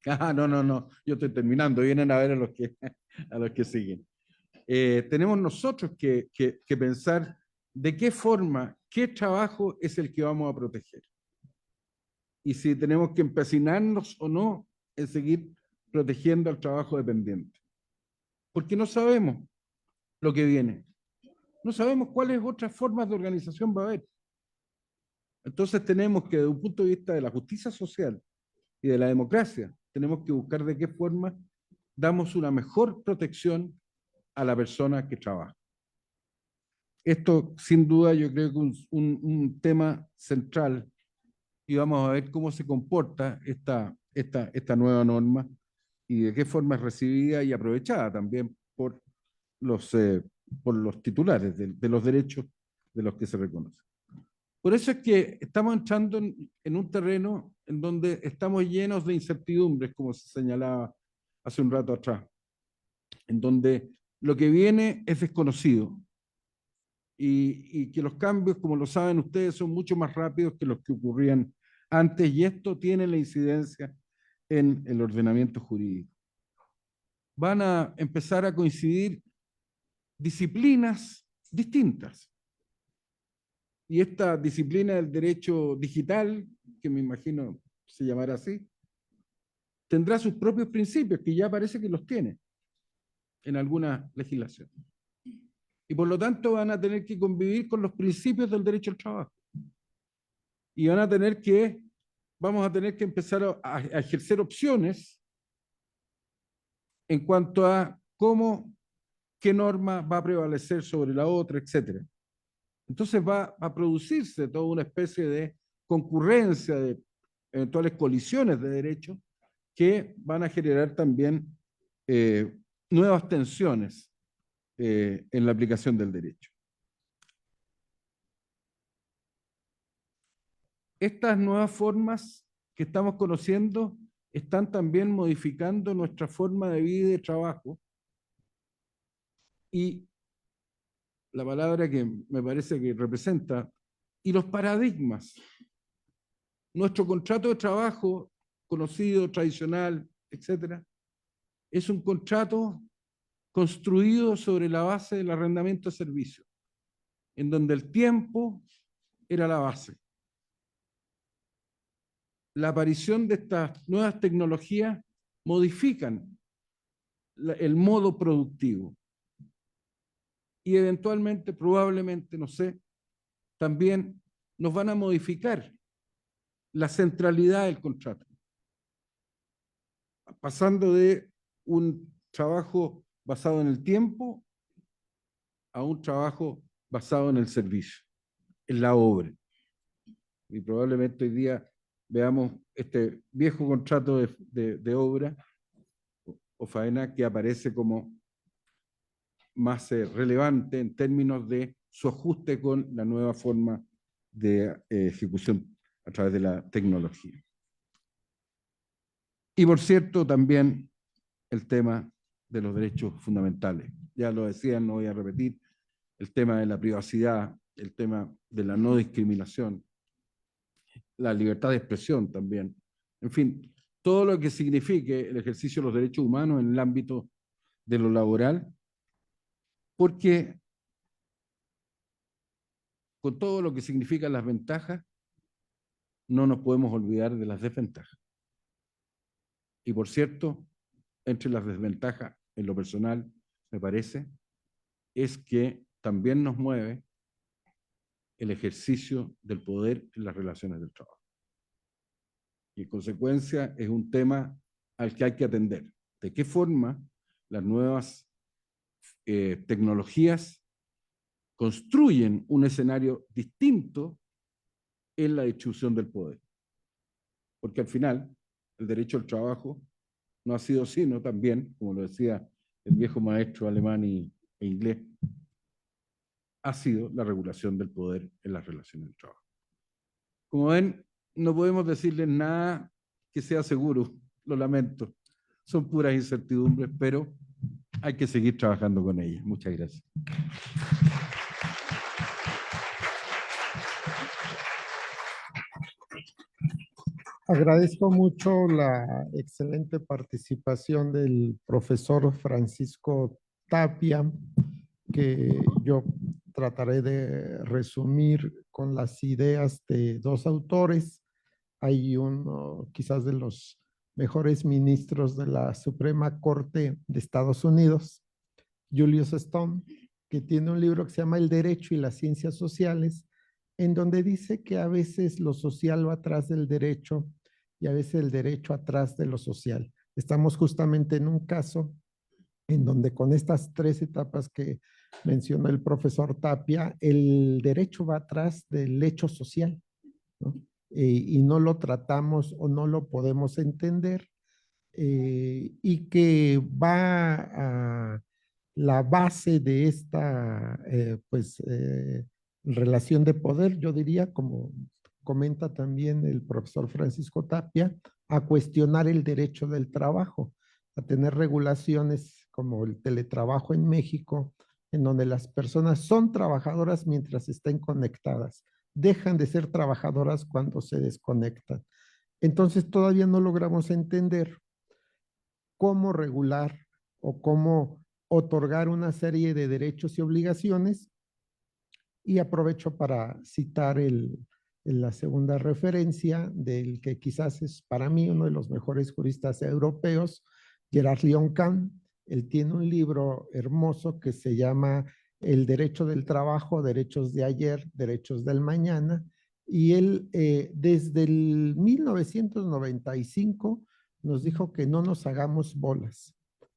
[SPEAKER 4] No. Yo estoy terminando. Vienen a ver a los que siguen. Tenemos nosotros que pensar de qué forma, qué trabajo es el que vamos a proteger. Y si tenemos que empecinarnos o no en seguir protegiendo al trabajo dependiente. Porque no sabemos lo que viene. no sabemos cuáles otras formas de organización va a haber. Entonces tenemos que, desde un punto de vista de la justicia social y de la democracia, tenemos que buscar de qué forma damos una mejor protección a la persona que trabaja. Esto, sin duda, yo creo que es un tema central y vamos a ver cómo se comporta esta nueva norma y de qué forma es recibida y aprovechada también por los titulares de los derechos de los que se reconoce. Por eso es que estamos entrando en un terreno en donde estamos llenos de incertidumbres, como se señalaba hace un rato atrás, en donde lo que viene es desconocido y que los cambios, como lo saben ustedes, son mucho más rápidos que los que ocurrían antes, y esto tiene la incidencia en el ordenamiento jurídico. Van a empezar a coincidir disciplinas distintas. Y esta disciplina del derecho digital, que me imagino se llamará así, tendrá sus propios principios, que ya parece que los tiene en alguna legislación. Y por lo tanto van a tener que convivir con los principios del derecho al trabajo. Y vamos a tener que empezar a ejercer opciones en cuanto a qué norma va a prevalecer sobre la otra, etc. Entonces va a producirse toda una especie de concurrencia, de eventuales colisiones de derechos que van a generar también nuevas tensiones en la aplicación del derecho. Estas nuevas formas que estamos conociendo están también modificando nuestra forma de vida y de trabajo. Y la palabra que me parece que representa, y los paradigmas. Nuestro contrato de trabajo, conocido, tradicional, etcétera, es un contrato construido sobre la base del arrendamiento de servicios, en donde el tiempo era la base. La aparición de estas nuevas tecnologías modifican el modo productivo. Y eventualmente, probablemente, no sé, también nos van a modificar la centralidad del contrato, pasando de un trabajo basado en el tiempo a un trabajo basado en el servicio, en la obra. Y probablemente hoy día veamos este viejo contrato de obra o faena que aparece como más relevante en términos de su ajuste con la nueva forma de ejecución a través de la tecnología. Y por cierto, también el tema de los derechos fundamentales. Ya lo decían, no voy a repetir, el tema de la privacidad, el tema de la no discriminación, la libertad de expresión también. En fin, todo lo que signifique el ejercicio de los derechos humanos en el ámbito de lo laboral, porque con todo lo que significan las ventajas, no nos podemos olvidar de las desventajas. Y por cierto, entre las desventajas en lo personal, me parece, es que también nos mueve el ejercicio del poder en las relaciones del trabajo. Y en consecuencia es un tema al que hay que atender. ¿De qué forma las nuevas tecnologías construyen un escenario distinto en la distribución del poder? Porque al final, el derecho al trabajo no ha sido sino también, como lo decía el viejo maestro alemán e inglés, ha sido la regulación del poder en las relaciones del trabajo. Como ven, no podemos decirles nada que sea seguro, lo lamento. Son puras incertidumbres, pero hay que seguir trabajando con ellas. Muchas gracias.
[SPEAKER 2] Agradezco mucho la excelente participación del profesor Francisco Tapia, que yo trataré de resumir con las ideas de dos autores. Hay uno quizás de los mejores ministros de la Suprema Corte de Estados Unidos, Julius Stone, que tiene un libro que se llama El Derecho y las Ciencias Sociales, en donde dice que a veces lo social va atrás del derecho y a veces el derecho atrás de lo social. Estamos justamente en un caso en donde con estas tres etapas que mencionó el profesor Tapia, el derecho va atrás del hecho social, ¿no? Y no lo tratamos o no lo podemos entender, y que va a la base de esta relación de poder, yo diría, como comenta también el profesor Francisco Tapia, a cuestionar el derecho del trabajo, a tener regulaciones como el teletrabajo en México, en donde las personas son trabajadoras mientras estén conectadas, dejan de ser trabajadoras cuando se desconectan. Entonces todavía no logramos entender cómo regular o cómo otorgar una serie de derechos y obligaciones. Y aprovecho para citar la segunda referencia del que quizás es para mí uno de los mejores juristas europeos, Gerard Leon-Kahn. Él tiene un libro hermoso que se llama El derecho del trabajo, derechos de ayer, derechos del mañana. Y él desde el 1995 nos dijo que no nos hagamos bolas,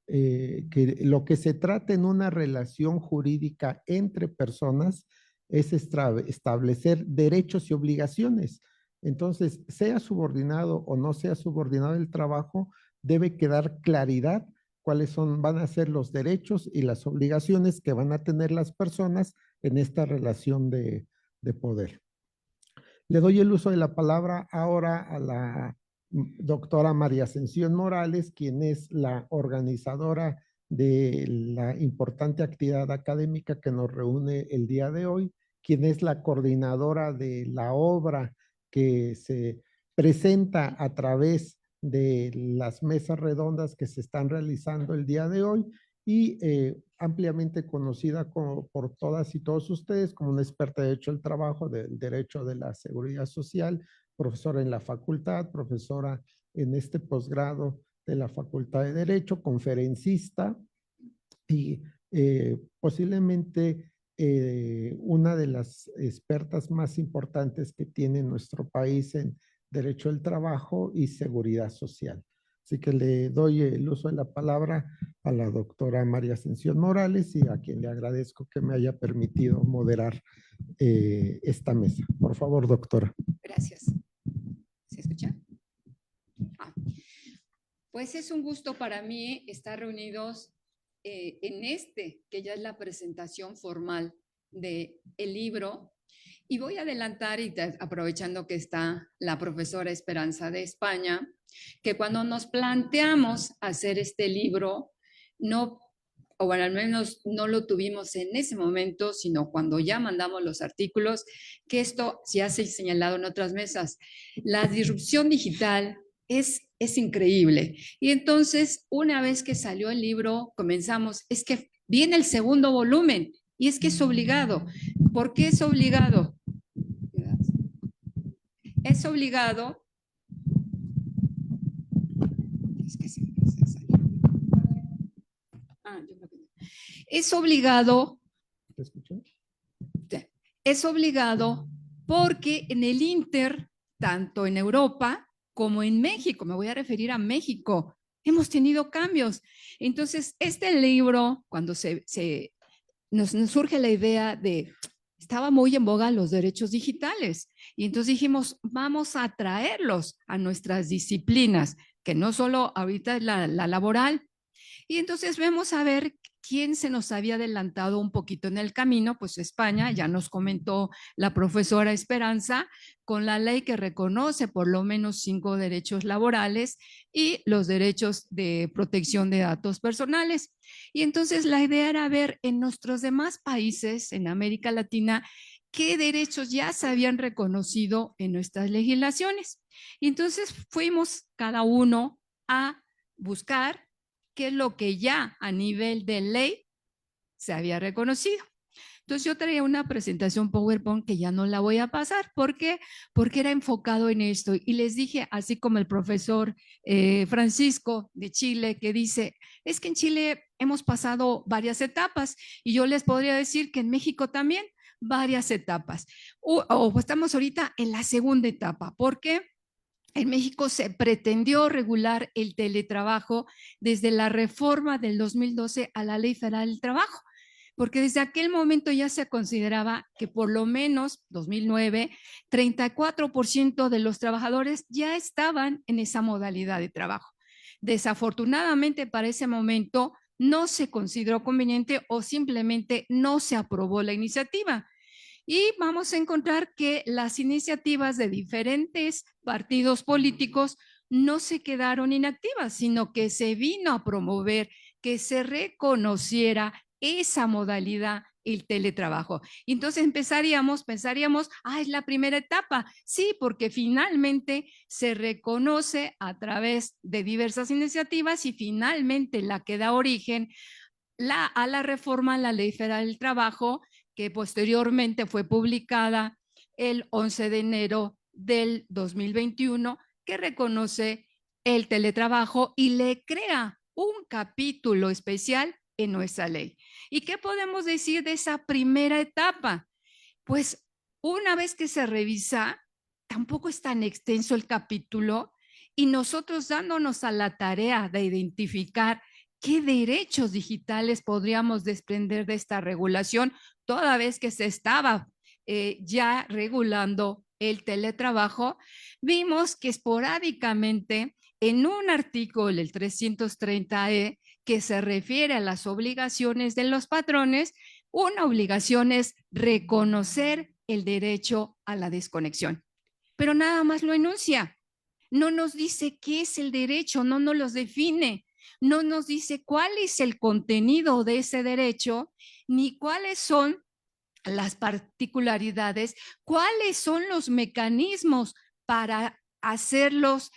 [SPEAKER 2] que lo que se trata en una relación jurídica entre personas es establecer derechos y obligaciones. Entonces, sea subordinado o no sea subordinado el trabajo, debe quedar claridad cuáles van a ser los derechos y las obligaciones que van a tener las personas en esta relación de poder. Le doy el uso de la palabra ahora a la doctora María Ascensión Morales, quien es la organizadora de la importante actividad académica que nos reúne el día de hoy, quien es la coordinadora de la obra que se presenta a través de las mesas redondas que se están realizando el día de hoy y ampliamente conocida por todas y todos ustedes como una experta de derecho del trabajo, del derecho de la seguridad social, profesora en la facultad, profesora en este posgrado de la Facultad de Derecho, conferencista y posiblemente una de las expertas más importantes que tiene nuestro país en derecho del trabajo y seguridad social. Así que le doy el uso de la palabra a la doctora María Ascensión Morales y a quien le agradezco que me haya permitido moderar esta mesa. Por favor, doctora.
[SPEAKER 5] Gracias. ¿Se escucha? Pues es un gusto para mí estar reunidos en que ya es la presentación formal del libro. Y voy a adelantar, y aprovechando que está la profesora Esperanza de España, que cuando nos planteamos hacer este libro, no, o bueno, al menos no lo tuvimos en ese momento, sino cuando ya mandamos los artículos, que esto ya se ha señalado en otras mesas. La disrupción digital es increíble. Y entonces, una vez que salió el libro, comenzamos, es que viene el segundo volumen, y es que es obligado. ¿Por qué es obligado? Es obligado. Es que se salió. Yo creo que es obligado.
[SPEAKER 2] ¿Te escuchan?
[SPEAKER 5] Es obligado porque en el Inter, tanto en Europa como en México, me voy a referir a México, hemos tenido cambios. Entonces, este libro, cuando nos surge la idea de, estaba muy en boga los derechos digitales, y entonces dijimos, vamos a traerlos a nuestras disciplinas, que no solo ahorita es la laboral. Y entonces vemos a ver quién se nos había adelantado un poquito en el camino. Pues España, ya nos comentó la profesora Esperanza, con la ley que reconoce por lo menos 5 derechos laborales y los derechos de protección de datos personales. Y entonces la idea era ver en nuestros demás países, en América Latina, qué derechos ya se habían reconocido en nuestras legislaciones. Y entonces fuimos cada uno a buscar qué es lo que ya a nivel de ley se había reconocido. Entonces yo traía una presentación PowerPoint que ya no la voy a pasar. ¿Por qué? Porque era enfocado en esto. Y les dije, así como el profesor Francisco de Chile, que dice, es que en Chile hemos pasado varias etapas, y yo les podría decir que en México también varias etapas. O estamos ahorita en la segunda etapa. ¿Por qué? En México se pretendió regular el teletrabajo desde la reforma del 2012 a la Ley Federal del Trabajo, porque desde aquel momento ya se consideraba que por lo menos 2009, 34% de los trabajadores ya estaban en esa modalidad de trabajo. Desafortunadamente, para ese momento no se consideró conveniente o simplemente no se aprobó la iniciativa. Y vamos a encontrar que las iniciativas de diferentes partidos políticos no se quedaron inactivas, sino que se vino a promover que se reconociera esa modalidad, el teletrabajo. Entonces pensaríamos, es la primera etapa. Sí, porque finalmente se reconoce a través de diversas iniciativas y finalmente la que da origen a la reforma a la Ley Federal del Trabajo, que posteriormente fue publicada el 11 de enero del 2021, que reconoce el teletrabajo y le crea un capítulo especial en nuestra ley. ¿Y qué podemos decir de esa primera etapa? Pues una vez que se revisa, tampoco es tan extenso el capítulo, y nosotros dándonos a la tarea de identificar qué derechos digitales podríamos desprender de esta regulación, toda vez que se estaba ya regulando el teletrabajo, vimos que esporádicamente en un artículo, el 330E, que se refiere a las obligaciones de los patrones, una obligación es reconocer el derecho a la desconexión. Pero nada más lo enuncia. No nos dice qué es el derecho, no nos los define. No nos dice cuál es el contenido de ese derecho, ni cuáles son las particularidades, cuáles son los mecanismos para hacerlos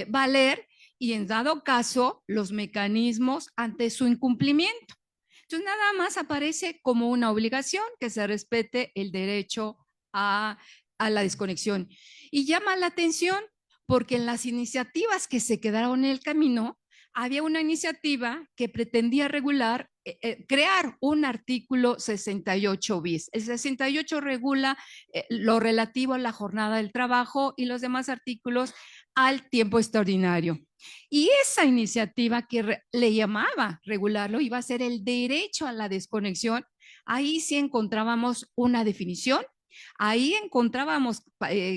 [SPEAKER 5] valer, y en dado caso, los mecanismos ante su incumplimiento. Entonces, nada más aparece como una obligación que se respete el derecho a la desconexión. Y llama la atención porque en las iniciativas que se quedaron en el camino, había una iniciativa que pretendía regular, crear un artículo 68 bis. El 68 regula lo relativo a la jornada del trabajo y los demás artículos al tiempo extraordinario. Y esa iniciativa que le llamaba regularlo iba a ser el derecho a la desconexión. Ahí sí encontrábamos una definición, ahí encontrábamos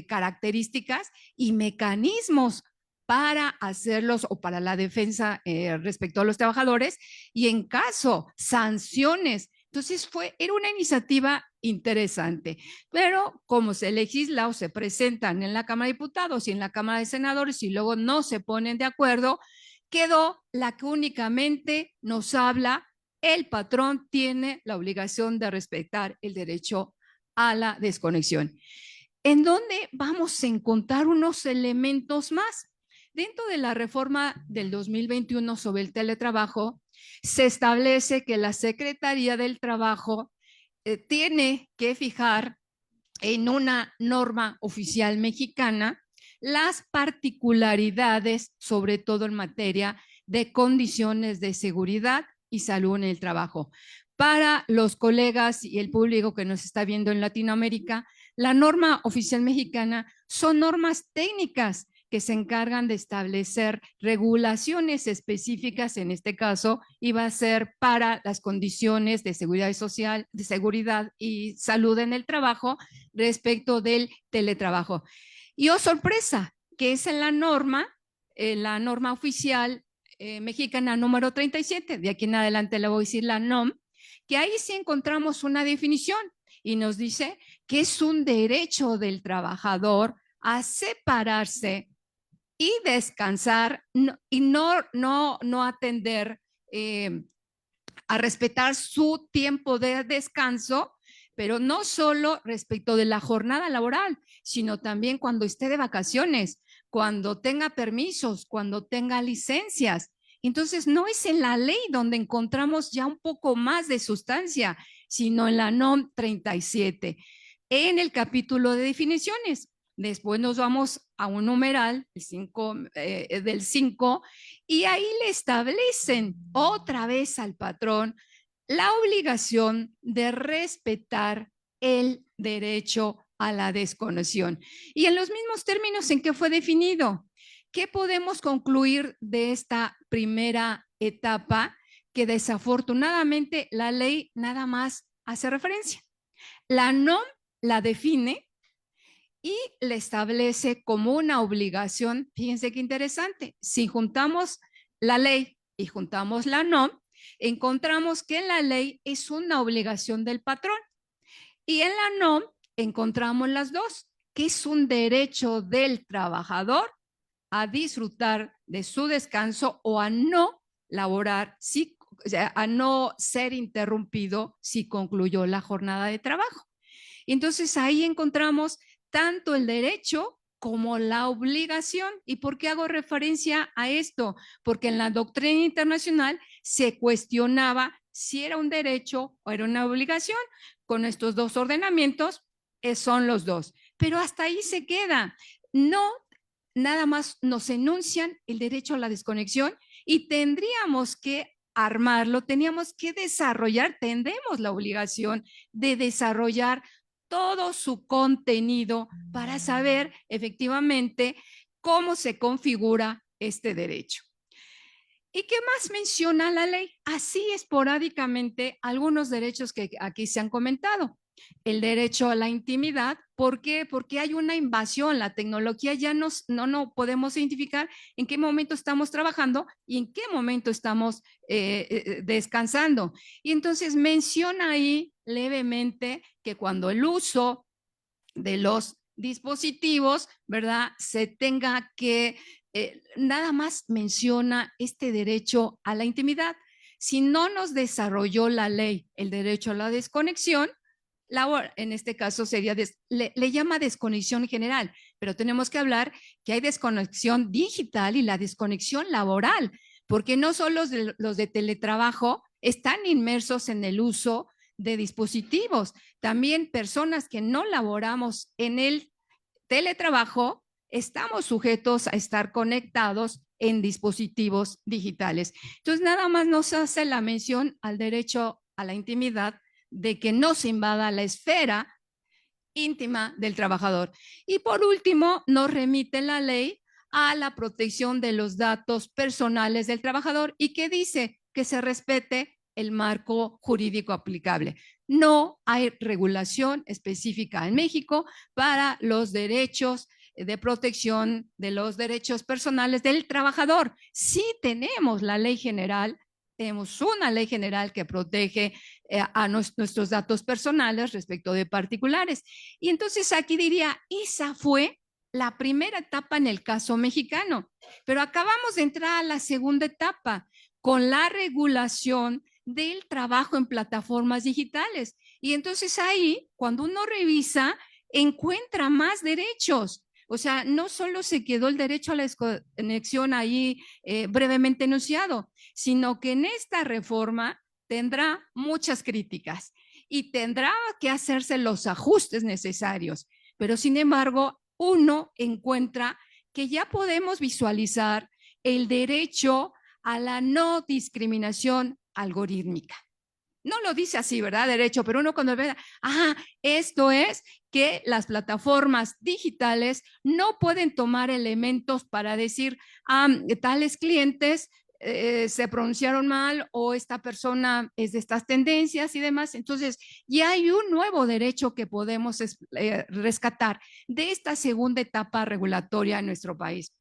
[SPEAKER 5] características y mecanismos para hacerlos o para la defensa respecto a los trabajadores, y en caso, sanciones. Entonces era una iniciativa interesante, pero como se legisla o se presentan en la Cámara de Diputados y en la Cámara de Senadores y luego no se ponen de acuerdo, quedó la que únicamente nos habla: el patrón tiene la obligación de respetar el derecho a la desconexión. ¿En dónde vamos a encontrar unos elementos más? Dentro de la reforma del 2021 sobre el teletrabajo, se establece que la Secretaría del Trabajo tiene que fijar en una norma oficial mexicana las particularidades, sobre todo en materia de condiciones de seguridad y salud en el trabajo. Para los colegas y el público que nos está viendo en Latinoamérica, la norma oficial mexicana son normas técnicas que se encargan de establecer regulaciones específicas. En este caso iba a ser para las condiciones de seguridad social, de seguridad y salud en el trabajo respecto del teletrabajo. Y oh sorpresa, que es en la norma oficial mexicana número 37, de aquí en adelante le voy a decir la NOM, que ahí sí encontramos una definición y nos dice que es un derecho del trabajador a separarse y descansar y no atender a respetar su tiempo de descanso, pero no solo respecto de la jornada laboral, sino también cuando esté de vacaciones, cuando tenga permisos, cuando tenga licencias. Entonces, no es en la ley donde encontramos ya un poco más de sustancia, sino en la NOM 37, en el capítulo de definiciones. Después nos vamos a un numeral, del 5, y ahí le establecen otra vez al patrón la obligación de respetar el derecho a la desconexión. Y en los mismos términos en que fue definido. ¿Qué podemos concluir de esta primera etapa? Que desafortunadamente la ley nada más hace referencia. La NOM la define y le establece como una obligación. Fíjense qué interesante. Si juntamos la ley y juntamos la NOM, encontramos que en la ley es una obligación del patrón y en la NOM encontramos las dos, que es un derecho del trabajador a disfrutar de su descanso o a no laborar, o sea, a no ser interrumpido si concluyó la jornada de trabajo. Entonces ahí encontramos tanto el derecho como la obligación. ¿Y por qué hago referencia a esto? Porque en la doctrina internacional se cuestionaba si era un derecho o era una obligación. Con estos dos ordenamientos son los dos. Pero hasta ahí se queda. No, nada más nos enuncian el derecho a la desconexión y tendríamos que armarlo, teníamos que desarrollar, tendremos la obligación de desarrollar todo su contenido para saber efectivamente cómo se configura este derecho. ¿Y qué más menciona la ley? Así esporádicamente algunos derechos que aquí se han comentado. El derecho a la intimidad. ¿Por qué? Porque hay una invasión. La tecnología ya no podemos identificar en qué momento estamos trabajando y en qué momento estamos descansando. Y entonces menciona ahí levemente que cuando el uso de los dispositivos, ¿verdad? Se tenga que, nada más menciona este derecho a la intimidad. Si no nos desarrolló la ley el derecho a la desconexión, en este caso sería, le llama desconexión general, pero tenemos que hablar que hay desconexión digital y la desconexión laboral, porque no solo los de teletrabajo están inmersos en el uso de dispositivos, también personas que no laboramos en el teletrabajo estamos sujetos a estar conectados en dispositivos digitales. Entonces, nada más nos hace la mención al derecho a la intimidad de que no se invada la esfera íntima del trabajador. Y por último, nos remite la ley a la protección de los datos personales del trabajador y que dice que se respete el marco jurídico aplicable. No hay regulación específica en México para los derechos de protección de los derechos personales del trabajador. Sí tenemos la ley general, tenemos una ley general que protege a nuestros datos personales respecto de particulares. Y entonces aquí diría, esa fue la primera etapa en el caso mexicano, pero acabamos de entrar a la segunda etapa con la regulación del trabajo en plataformas digitales. Y entonces ahí, cuando uno revisa, encuentra más derechos. O sea, no solo se quedó el derecho a la desconexión ahí brevemente enunciado, sino que en esta reforma tendrá muchas críticas y tendrá que hacerse los ajustes necesarios. Pero sin embargo, uno encuentra que ya podemos visualizar el derecho a la no discriminación algorítmica. No lo dice así, ¿verdad? Derecho, pero uno cuando ve, esto es que las plataformas digitales no pueden tomar elementos para decir, tales clientes se pronunciaron mal o esta persona es de estas tendencias y demás. Entonces, ya hay un nuevo derecho que podemos rescatar de esta segunda etapa regulatoria en nuestro país.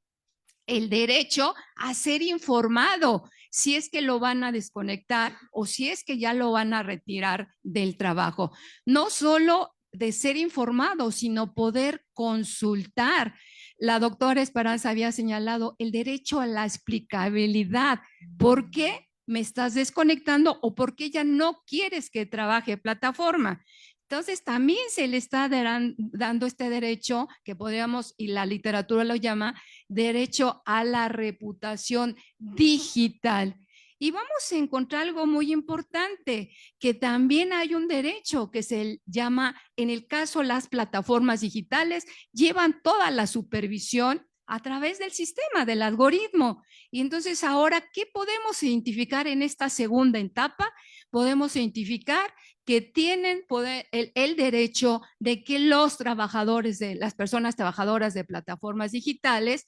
[SPEAKER 5] El derecho a ser informado si es que lo van a desconectar o si es que ya lo van a retirar del trabajo. No solo de ser informado, sino poder consultar. La doctora Esperanza había señalado el derecho a la explicabilidad. ¿Por qué me estás desconectando o por qué ya no quieres que trabaje plataforma? Entonces, también se le está dando este derecho que podríamos, y la literatura lo llama, derecho a la reputación digital. Y vamos a encontrar algo muy importante, que también hay un derecho que se llama, en el caso las plataformas digitales, llevan toda la supervisión a través del sistema, del algoritmo. Y entonces ahora, ¿qué podemos identificar en esta segunda etapa? Podemos identificar que tienen el derecho de que los trabajadores, las personas trabajadoras de plataformas digitales,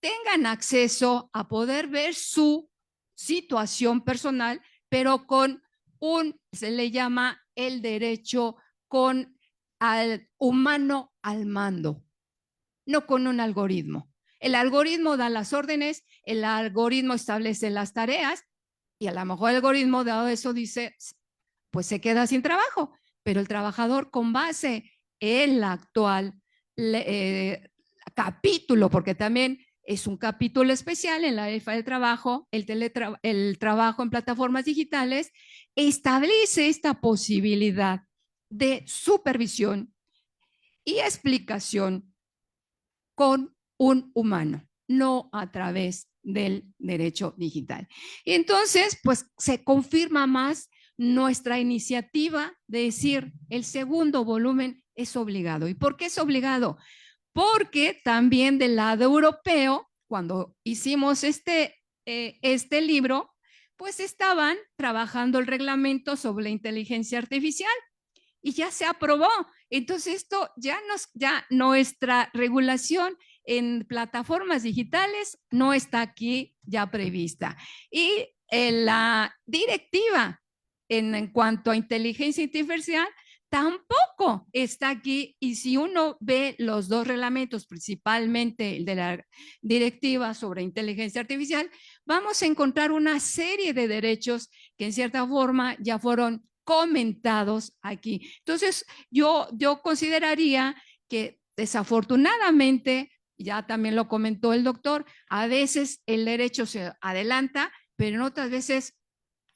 [SPEAKER 5] tengan acceso a poder ver su situación personal, pero con se le llama el derecho con al humano al mando, no con un algoritmo. El algoritmo da las órdenes, el algoritmo establece las tareas y a lo mejor el algoritmo dado eso dice, pues se queda sin trabajo, pero el trabajador con base en el actual capítulo, porque también es un capítulo especial en la EFA del trabajo, el trabajo en plataformas digitales, establece esta posibilidad de supervisión y explicación con un humano, no a través del derecho digital. Y entonces, pues se confirma más nuestra iniciativa de decir el segundo volumen es obligado. ¿Y por qué es obligado? Porque también del lado europeo, cuando hicimos este libro, pues estaban trabajando el reglamento sobre la inteligencia artificial y ya se aprobó. Entonces esto ya nuestra regulación en plataformas digitales no está aquí ya prevista. Y la directiva en cuanto a inteligencia artificial tampoco está aquí, y si uno ve los dos reglamentos, principalmente el de la directiva sobre inteligencia artificial, vamos a encontrar una serie de derechos que en cierta forma ya fueron comentados aquí. Entonces, yo consideraría que desafortunadamente, ya también lo comentó el doctor, a veces el derecho se adelanta, pero en otras veces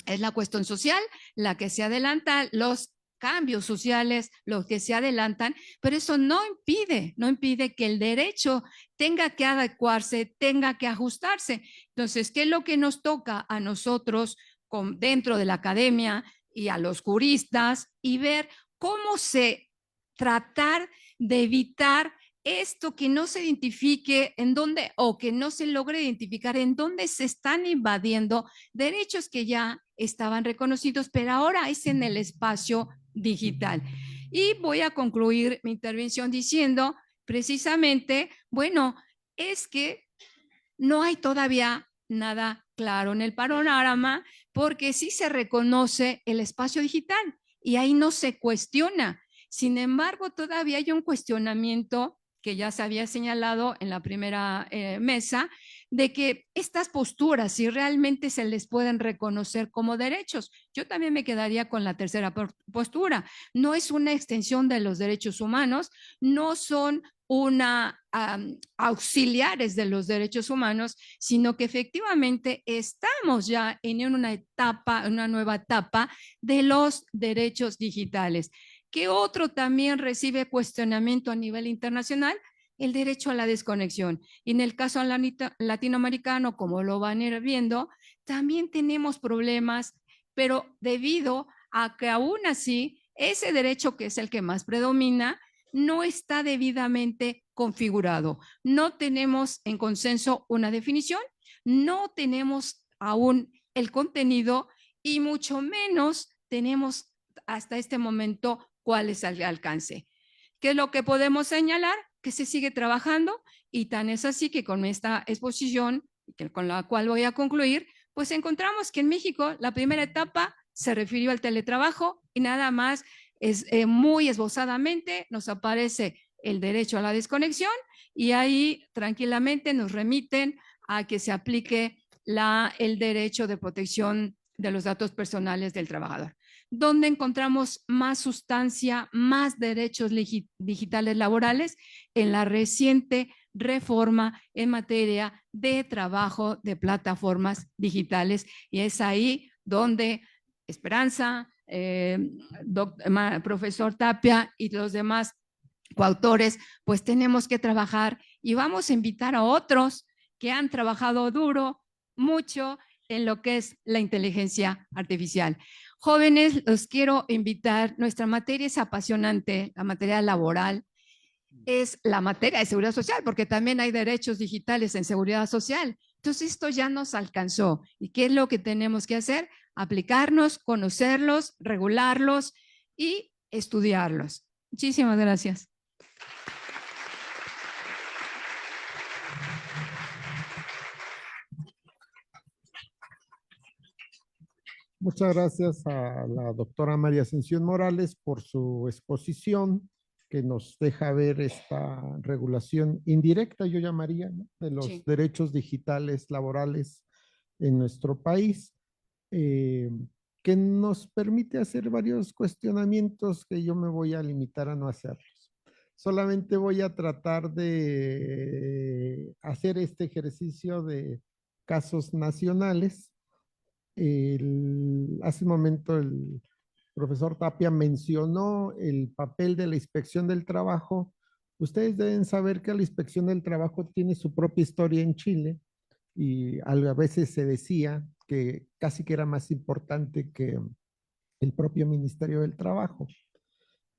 [SPEAKER 5] es la cuestión social la que se adelanta, los cambios sociales los que se adelantan, pero eso no impide que el derecho tenga que adecuarse, tenga que ajustarse. Entonces, ¿qué es lo que nos toca a nosotros dentro de la academia y a los juristas y ver cómo tratar de evitar esto, que no se identifique en dónde, o que no se logre identificar en dónde se están invadiendo derechos que ya estaban reconocidos, pero ahora es en el espacio digital? Y voy a concluir mi intervención diciendo precisamente, bueno, es que no hay todavía nada claro en el panorama, porque sí se reconoce el espacio digital y ahí no se cuestiona. Sin embargo, todavía hay un cuestionamiento que ya se había señalado en la primera mesa, de que estas posturas, si realmente se les pueden reconocer como derechos. Yo también me quedaría con la tercera postura. No es una extensión de los derechos humanos, no son auxiliares de los derechos humanos, sino que efectivamente estamos ya en una nueva etapa de los derechos digitales. ¿Qué otro también recibe cuestionamiento a nivel internacional? El derecho a la desconexión. Y en el caso latinoamericano, como lo van a ir viendo, también tenemos problemas, pero debido a que aún así ese derecho, que es el que más predomina, no está debidamente configurado. No tenemos en consenso una definición, no tenemos aún el contenido y mucho menos tenemos hasta este momento cuál es el alcance. ¿Qué es lo que podemos señalar? Que se sigue trabajando, y tan es así que con esta exposición, con la cual voy a concluir, pues encontramos que en México la primera etapa se refirió al teletrabajo y nada más muy esbozadamente nos aparece el derecho a la desconexión, y ahí tranquilamente nos remiten a que se aplique el derecho de protección de los datos personales del trabajador. ¿Dónde encontramos más sustancia, más derechos digitales laborales? En la reciente reforma en materia de trabajo de plataformas digitales, y es ahí donde Esperanza, profesor Tapia y los demás coautores, pues tenemos que trabajar, y vamos a invitar a otros que han trabajado duro, mucho, en lo que es la inteligencia artificial. Jóvenes, los quiero invitar. Nuestra materia es apasionante, la materia laboral es la materia de seguridad social, porque también hay derechos digitales en seguridad social. Entonces, esto ya nos alcanzó. ¿Y qué es lo que tenemos que hacer? Aplicarnos, conocerlos, regularlos y estudiarlos. Muchísimas gracias.
[SPEAKER 2] Muchas gracias a la doctora María Ascensión Morales por su exposición que nos deja ver esta regulación indirecta, yo llamaría, ¿no?, de los derechos digitales laborales en nuestro país, que nos permite hacer varios cuestionamientos que yo me voy a limitar a no hacerlos. Solamente voy a tratar de hacer este ejercicio de casos nacionales. Hace un momento el profesor Tapia mencionó el papel de la inspección del trabajo. Ustedes deben saber que la inspección del trabajo tiene su propia historia en Chile y a veces se decía que casi que era más importante que el propio Ministerio del Trabajo.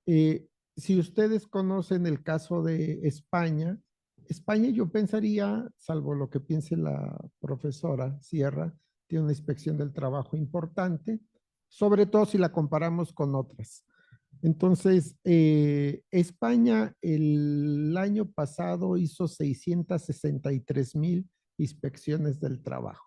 [SPEAKER 2] Si ustedes conocen el caso de España, España yo pensaría, salvo lo que piense la profesora Sierra, tiene una inspección del trabajo importante, sobre todo si la comparamos con otras. Entonces, España el año pasado hizo 663,000 inspecciones del trabajo.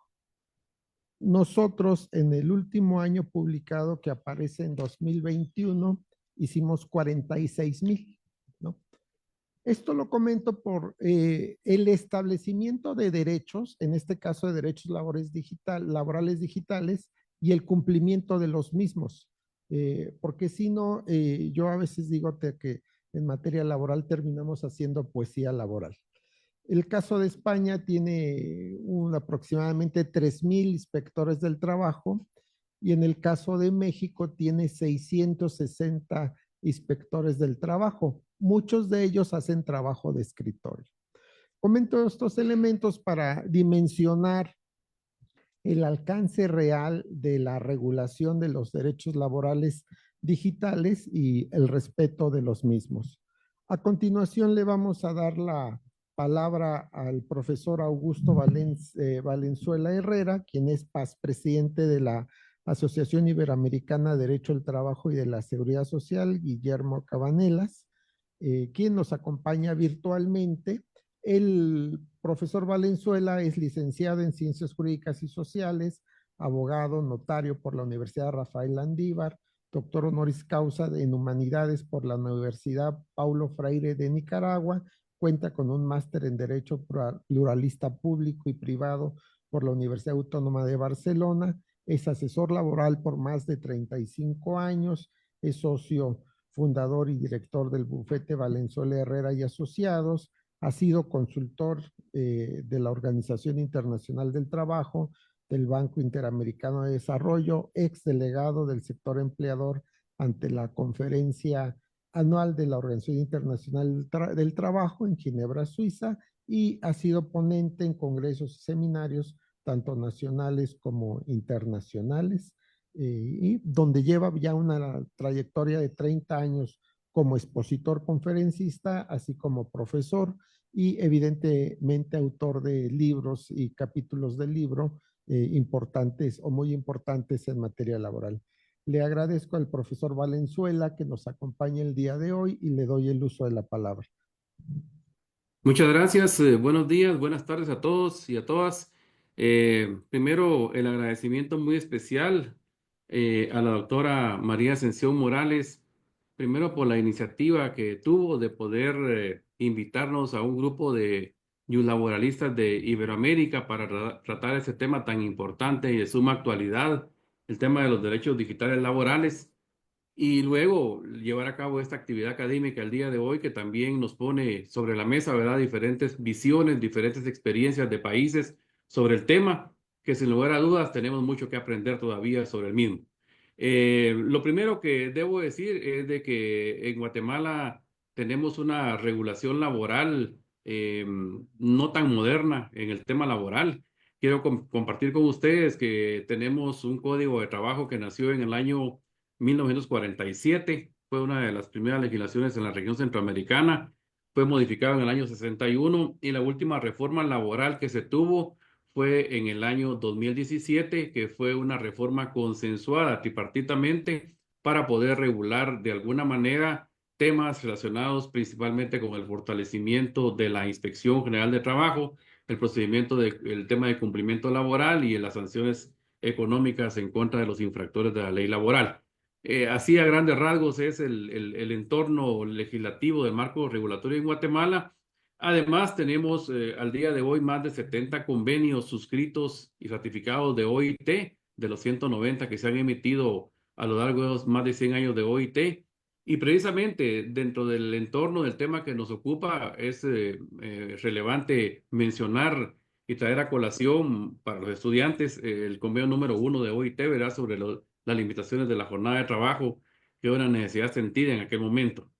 [SPEAKER 2] Nosotros en el último año publicado que aparece en 2021 hicimos 46,000, ¿no? Esto lo comento por el establecimiento de derechos, en este caso de derechos laborales digitales y el cumplimiento de los mismos. Porque si no, yo a veces digo que en materia laboral terminamos haciendo poesía laboral. El caso de España tiene aproximadamente 3,000 inspectores del trabajo y en el caso de México tiene 660 inspectores del trabajo. Muchos de ellos hacen trabajo de escritorio. Comento estos elementos para dimensionar el alcance real de la regulación de los derechos laborales digitales y el respeto de los mismos. A continuación le vamos a dar la palabra al profesor Augusto Valenzuela Herrera, quien es presidente de la Asociación Iberoamericana de Derecho al Trabajo y de la Seguridad Social, Guillermo Cabanelas, quien nos acompaña virtualmente. El profesor Valenzuela es licenciado en Ciencias Jurídicas y Sociales, abogado, notario por la Universidad Rafael Landívar, doctor honoris causa en Humanidades por la Universidad Paulo Freire de Nicaragua, cuenta con un máster en Derecho Pluralista Público y Privado por la Universidad Autónoma de Barcelona, es asesor laboral por más de 35 años, es socio fundador y director del bufete Valenzuela Herrera y Asociados, ha sido consultor de la Organización Internacional del Trabajo, del Banco Interamericano de Desarrollo, ex delegado del sector empleador ante la conferencia anual de la Organización Internacional del Trabajo en Ginebra, Suiza, y ha sido ponente en congresos y seminarios, tanto nacionales como internacionales, y donde lleva ya una trayectoria de 30 años como expositor conferencista, así como profesor y evidentemente autor de libros y capítulos del libro importantes o muy importantes en materia laboral. Le agradezco al profesor Valenzuela que nos acompaña el día de hoy y le doy el uso de la palabra.
[SPEAKER 6] Muchas gracias, buenos días, buenas tardes a todos y a todas. Primero, el agradecimiento muy especial a la doctora María Ascensión Morales, primero por la iniciativa que tuvo de poder invitarnos a un grupo de laboralistas de Iberoamérica para tratar ese tema tan importante y de suma actualidad, el tema de los derechos digitales laborales. Y luego llevar a cabo esta actividad académica el día de hoy que también nos pone sobre la mesa, ¿verdad?, diferentes visiones, diferentes experiencias de países sobre el tema, que sin lugar a dudas tenemos mucho que aprender todavía sobre el mismo. Lo primero que debo decir es de que en Guatemala tenemos una regulación laboral no tan moderna en el tema laboral. quiero compartir con ustedes que tenemos un código de trabajo que nació en el año 1947. Fue una de las primeras legislaciones en la región centroamericana. Fue modificado en el año 61 y la última reforma laboral que se tuvo fue en el año 2017, que fue una reforma consensuada tripartitamente para poder regular de alguna manera temas relacionados principalmente con el fortalecimiento de la Inspección General de Trabajo, el procedimiento el tema de cumplimiento laboral y las sanciones económicas en contra de los infractores de la ley laboral. Así a grandes rasgos es el entorno legislativo del marco regulatorio en Guatemala. Además, tenemos al día de hoy más de 70 convenios suscritos y ratificados de OIT, de los 190 que se han emitido a lo largo de los más de 100 años de OIT. Y precisamente dentro del entorno del tema que nos ocupa es relevante mencionar y traer a colación para los estudiantes el convenio número 1 de OIT, ¿verdad? Sobre las limitaciones de la jornada de trabajo, que era una necesidad sentida en aquel momento.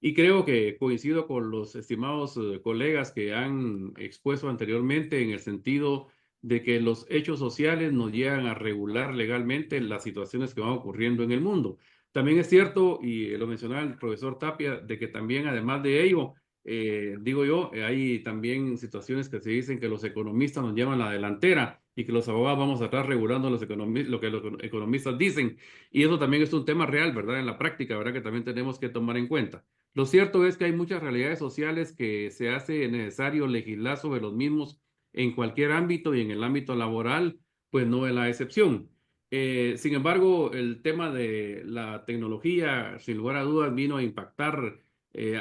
[SPEAKER 6] Y creo que coincido con los estimados colegas que han expuesto anteriormente en el sentido de que los hechos sociales nos llegan a regular legalmente las situaciones que van ocurriendo en el mundo. También es cierto, y lo mencionaba el profesor Tapia, de que también además de ello, digo yo, hay también situaciones que se dicen que los economistas nos llevan la delantera y que los abogados vamos a estar regulando lo que los economistas dicen. Y eso también es un tema real, ¿verdad? En la práctica, ¿verdad? Que también tenemos que tomar en cuenta. Lo cierto es que hay muchas realidades sociales que se hace necesario legislar sobre los mismos en cualquier ámbito y en el ámbito laboral, pues no es la excepción. Sin embargo, el tema de la tecnología, sin lugar a dudas, vino a impactar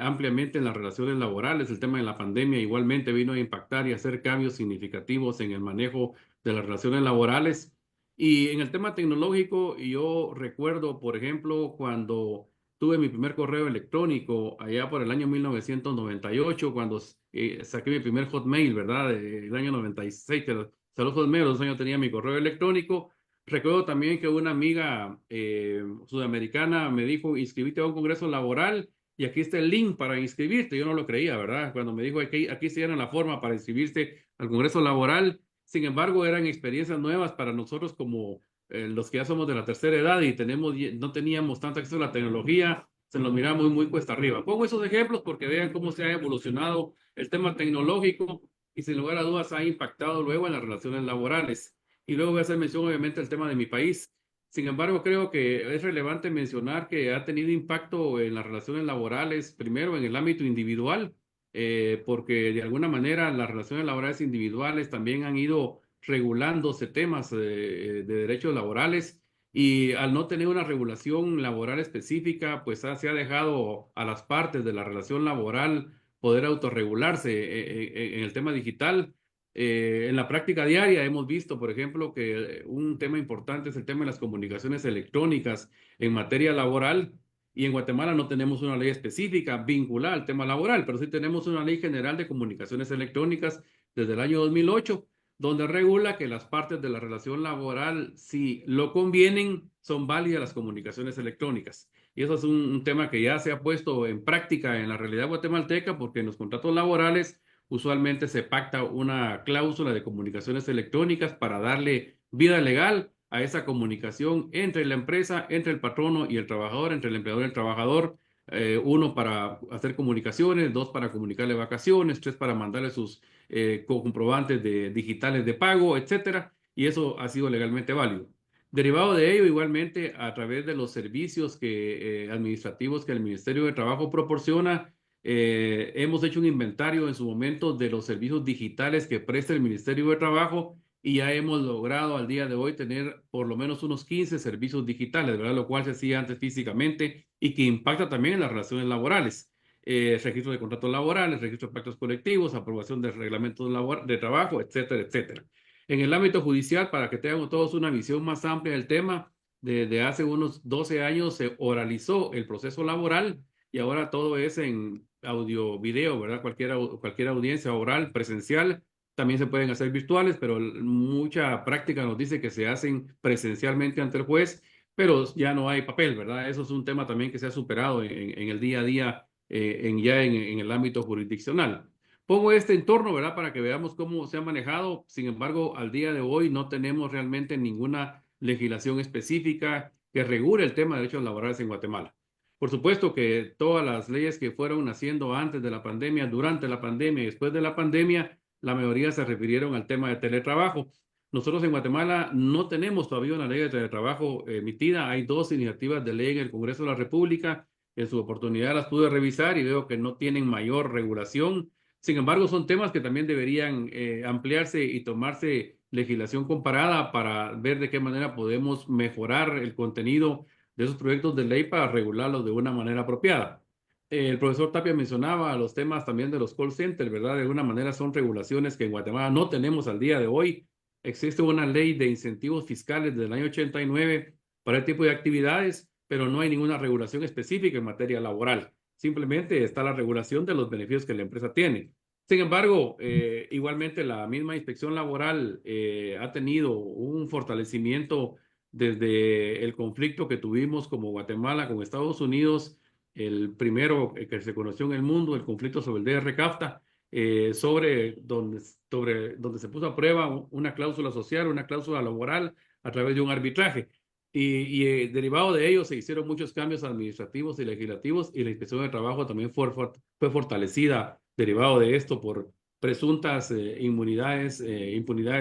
[SPEAKER 6] ampliamente en las relaciones laborales. El tema de la pandemia igualmente vino a impactar y hacer cambios significativos en el manejo de las relaciones laborales. Y en el tema tecnológico, yo recuerdo, por ejemplo, cuando tuve mi primer correo electrónico allá por el año 1998, cuando saqué mi primer Hotmail, ¿verdad? El año 96, que los Hotmail, 2 años tenía mi correo electrónico. Recuerdo también que una amiga sudamericana me dijo, inscribite a un congreso laboral y aquí está el link para inscribirte. Yo no lo creía, ¿verdad? Cuando me dijo, aquí se llena la forma para inscribirse al congreso laboral. Sin embargo, eran experiencias nuevas para nosotros como los que ya somos de la tercera edad y no teníamos tanto acceso a la tecnología, se nos miraba muy cuesta arriba. Pongo esos ejemplos porque vean cómo se ha evolucionado el tema tecnológico y sin lugar a dudas ha impactado luego en las relaciones laborales. Y luego voy a hacer mención obviamente al tema de mi país. Sin embargo, creo que es relevante mencionar que ha tenido impacto en las relaciones laborales, primero en el ámbito individual, porque de alguna manera las relaciones laborales individuales también han ido regulándose temas de derechos laborales y al no tener una regulación laboral específica, pues se ha dejado a las partes de la relación laboral poder autorregularse en el tema digital. En la práctica diaria hemos visto, por ejemplo, que un tema importante es el tema de las comunicaciones electrónicas en materia laboral. Y en Guatemala no tenemos una ley específica vinculada al tema laboral, pero sí tenemos una ley general de comunicaciones electrónicas desde el año 2008, donde regula que las partes de la relación laboral, si lo convienen, son válidas las comunicaciones electrónicas. Y eso es un tema que ya se ha puesto en práctica en la realidad guatemalteca, porque en los contratos laborales usualmente se pacta una cláusula de comunicaciones electrónicas para darle vida legal a esa comunicación entre la empresa, entre el patrono y el trabajador, entre el empleador y el trabajador. Uno para hacer comunicaciones, 2 para comunicarle vacaciones, 3 para mandarle sus comprobantes digitales de pago, etcétera. Y eso ha sido legalmente válido. Derivado de ello, igualmente, a través de los servicios administrativos que el Ministerio de Trabajo proporciona, hemos hecho un inventario en su momento de los servicios digitales que presta el Ministerio de Trabajo y ya hemos logrado al día de hoy tener por lo menos unos 15 servicios digitales, ¿verdad? Lo cual se hacía antes físicamente y que impacta también en las relaciones laborales. Registro de contratos laborales, registro de pactos colectivos, aprobación de reglamentos de trabajo, etcétera, etcétera. En el ámbito judicial, para que tengamos todos una visión más amplia del tema, desde hace unos 12 años se oralizó el proceso laboral y ahora todo es en audio, video, ¿verdad? Cualquier audiencia oral, presencial, también se pueden hacer virtuales, pero mucha práctica nos dice que se hacen presencialmente ante el juez, pero ya no hay papel, ¿verdad? Eso es un tema también que se ha superado en el día a día, en el ámbito jurisdiccional. Pongo este entorno, ¿verdad? Para que veamos cómo se ha manejado. Sin embargo, al día de hoy no tenemos realmente ninguna legislación específica que regule el tema de derechos laborales en Guatemala. Por supuesto que todas las leyes que fueron naciendo antes de la pandemia, durante la pandemia y después de la pandemia, la mayoría se refirieron al tema de teletrabajo. Nosotros en Guatemala no tenemos todavía una ley de teletrabajo emitida. Hay 2 iniciativas de ley en el Congreso de la República. En su oportunidad las pude revisar y veo que no tienen mayor regulación. Sin embargo, son temas que también deberían ampliarse y tomarse legislación comparada para ver de qué manera podemos mejorar el contenido de esos proyectos de ley para regularlos de una manera apropiada. El profesor Tapia mencionaba los temas también de los call centers, ¿verdad? De alguna manera son regulaciones que en Guatemala no tenemos al día de hoy. Existe una ley de incentivos fiscales del año 89 para este tipo de actividades, pero no hay ninguna regulación específica en materia laboral. Simplemente está la regulación de los beneficios que la empresa tiene. Sin embargo, igualmente la misma inspección laboral ha tenido un fortalecimiento desde el conflicto que tuvimos como Guatemala con Estados Unidos, el primero que se conoció en el mundo, el conflicto sobre el DR-CAFTA, sobre donde se puso a prueba una cláusula social, una cláusula laboral a través de un arbitraje. Y derivado de ello se hicieron muchos cambios administrativos y legislativos y la inspección de trabajo también fue fortalecida derivado de esto por presuntas impunidades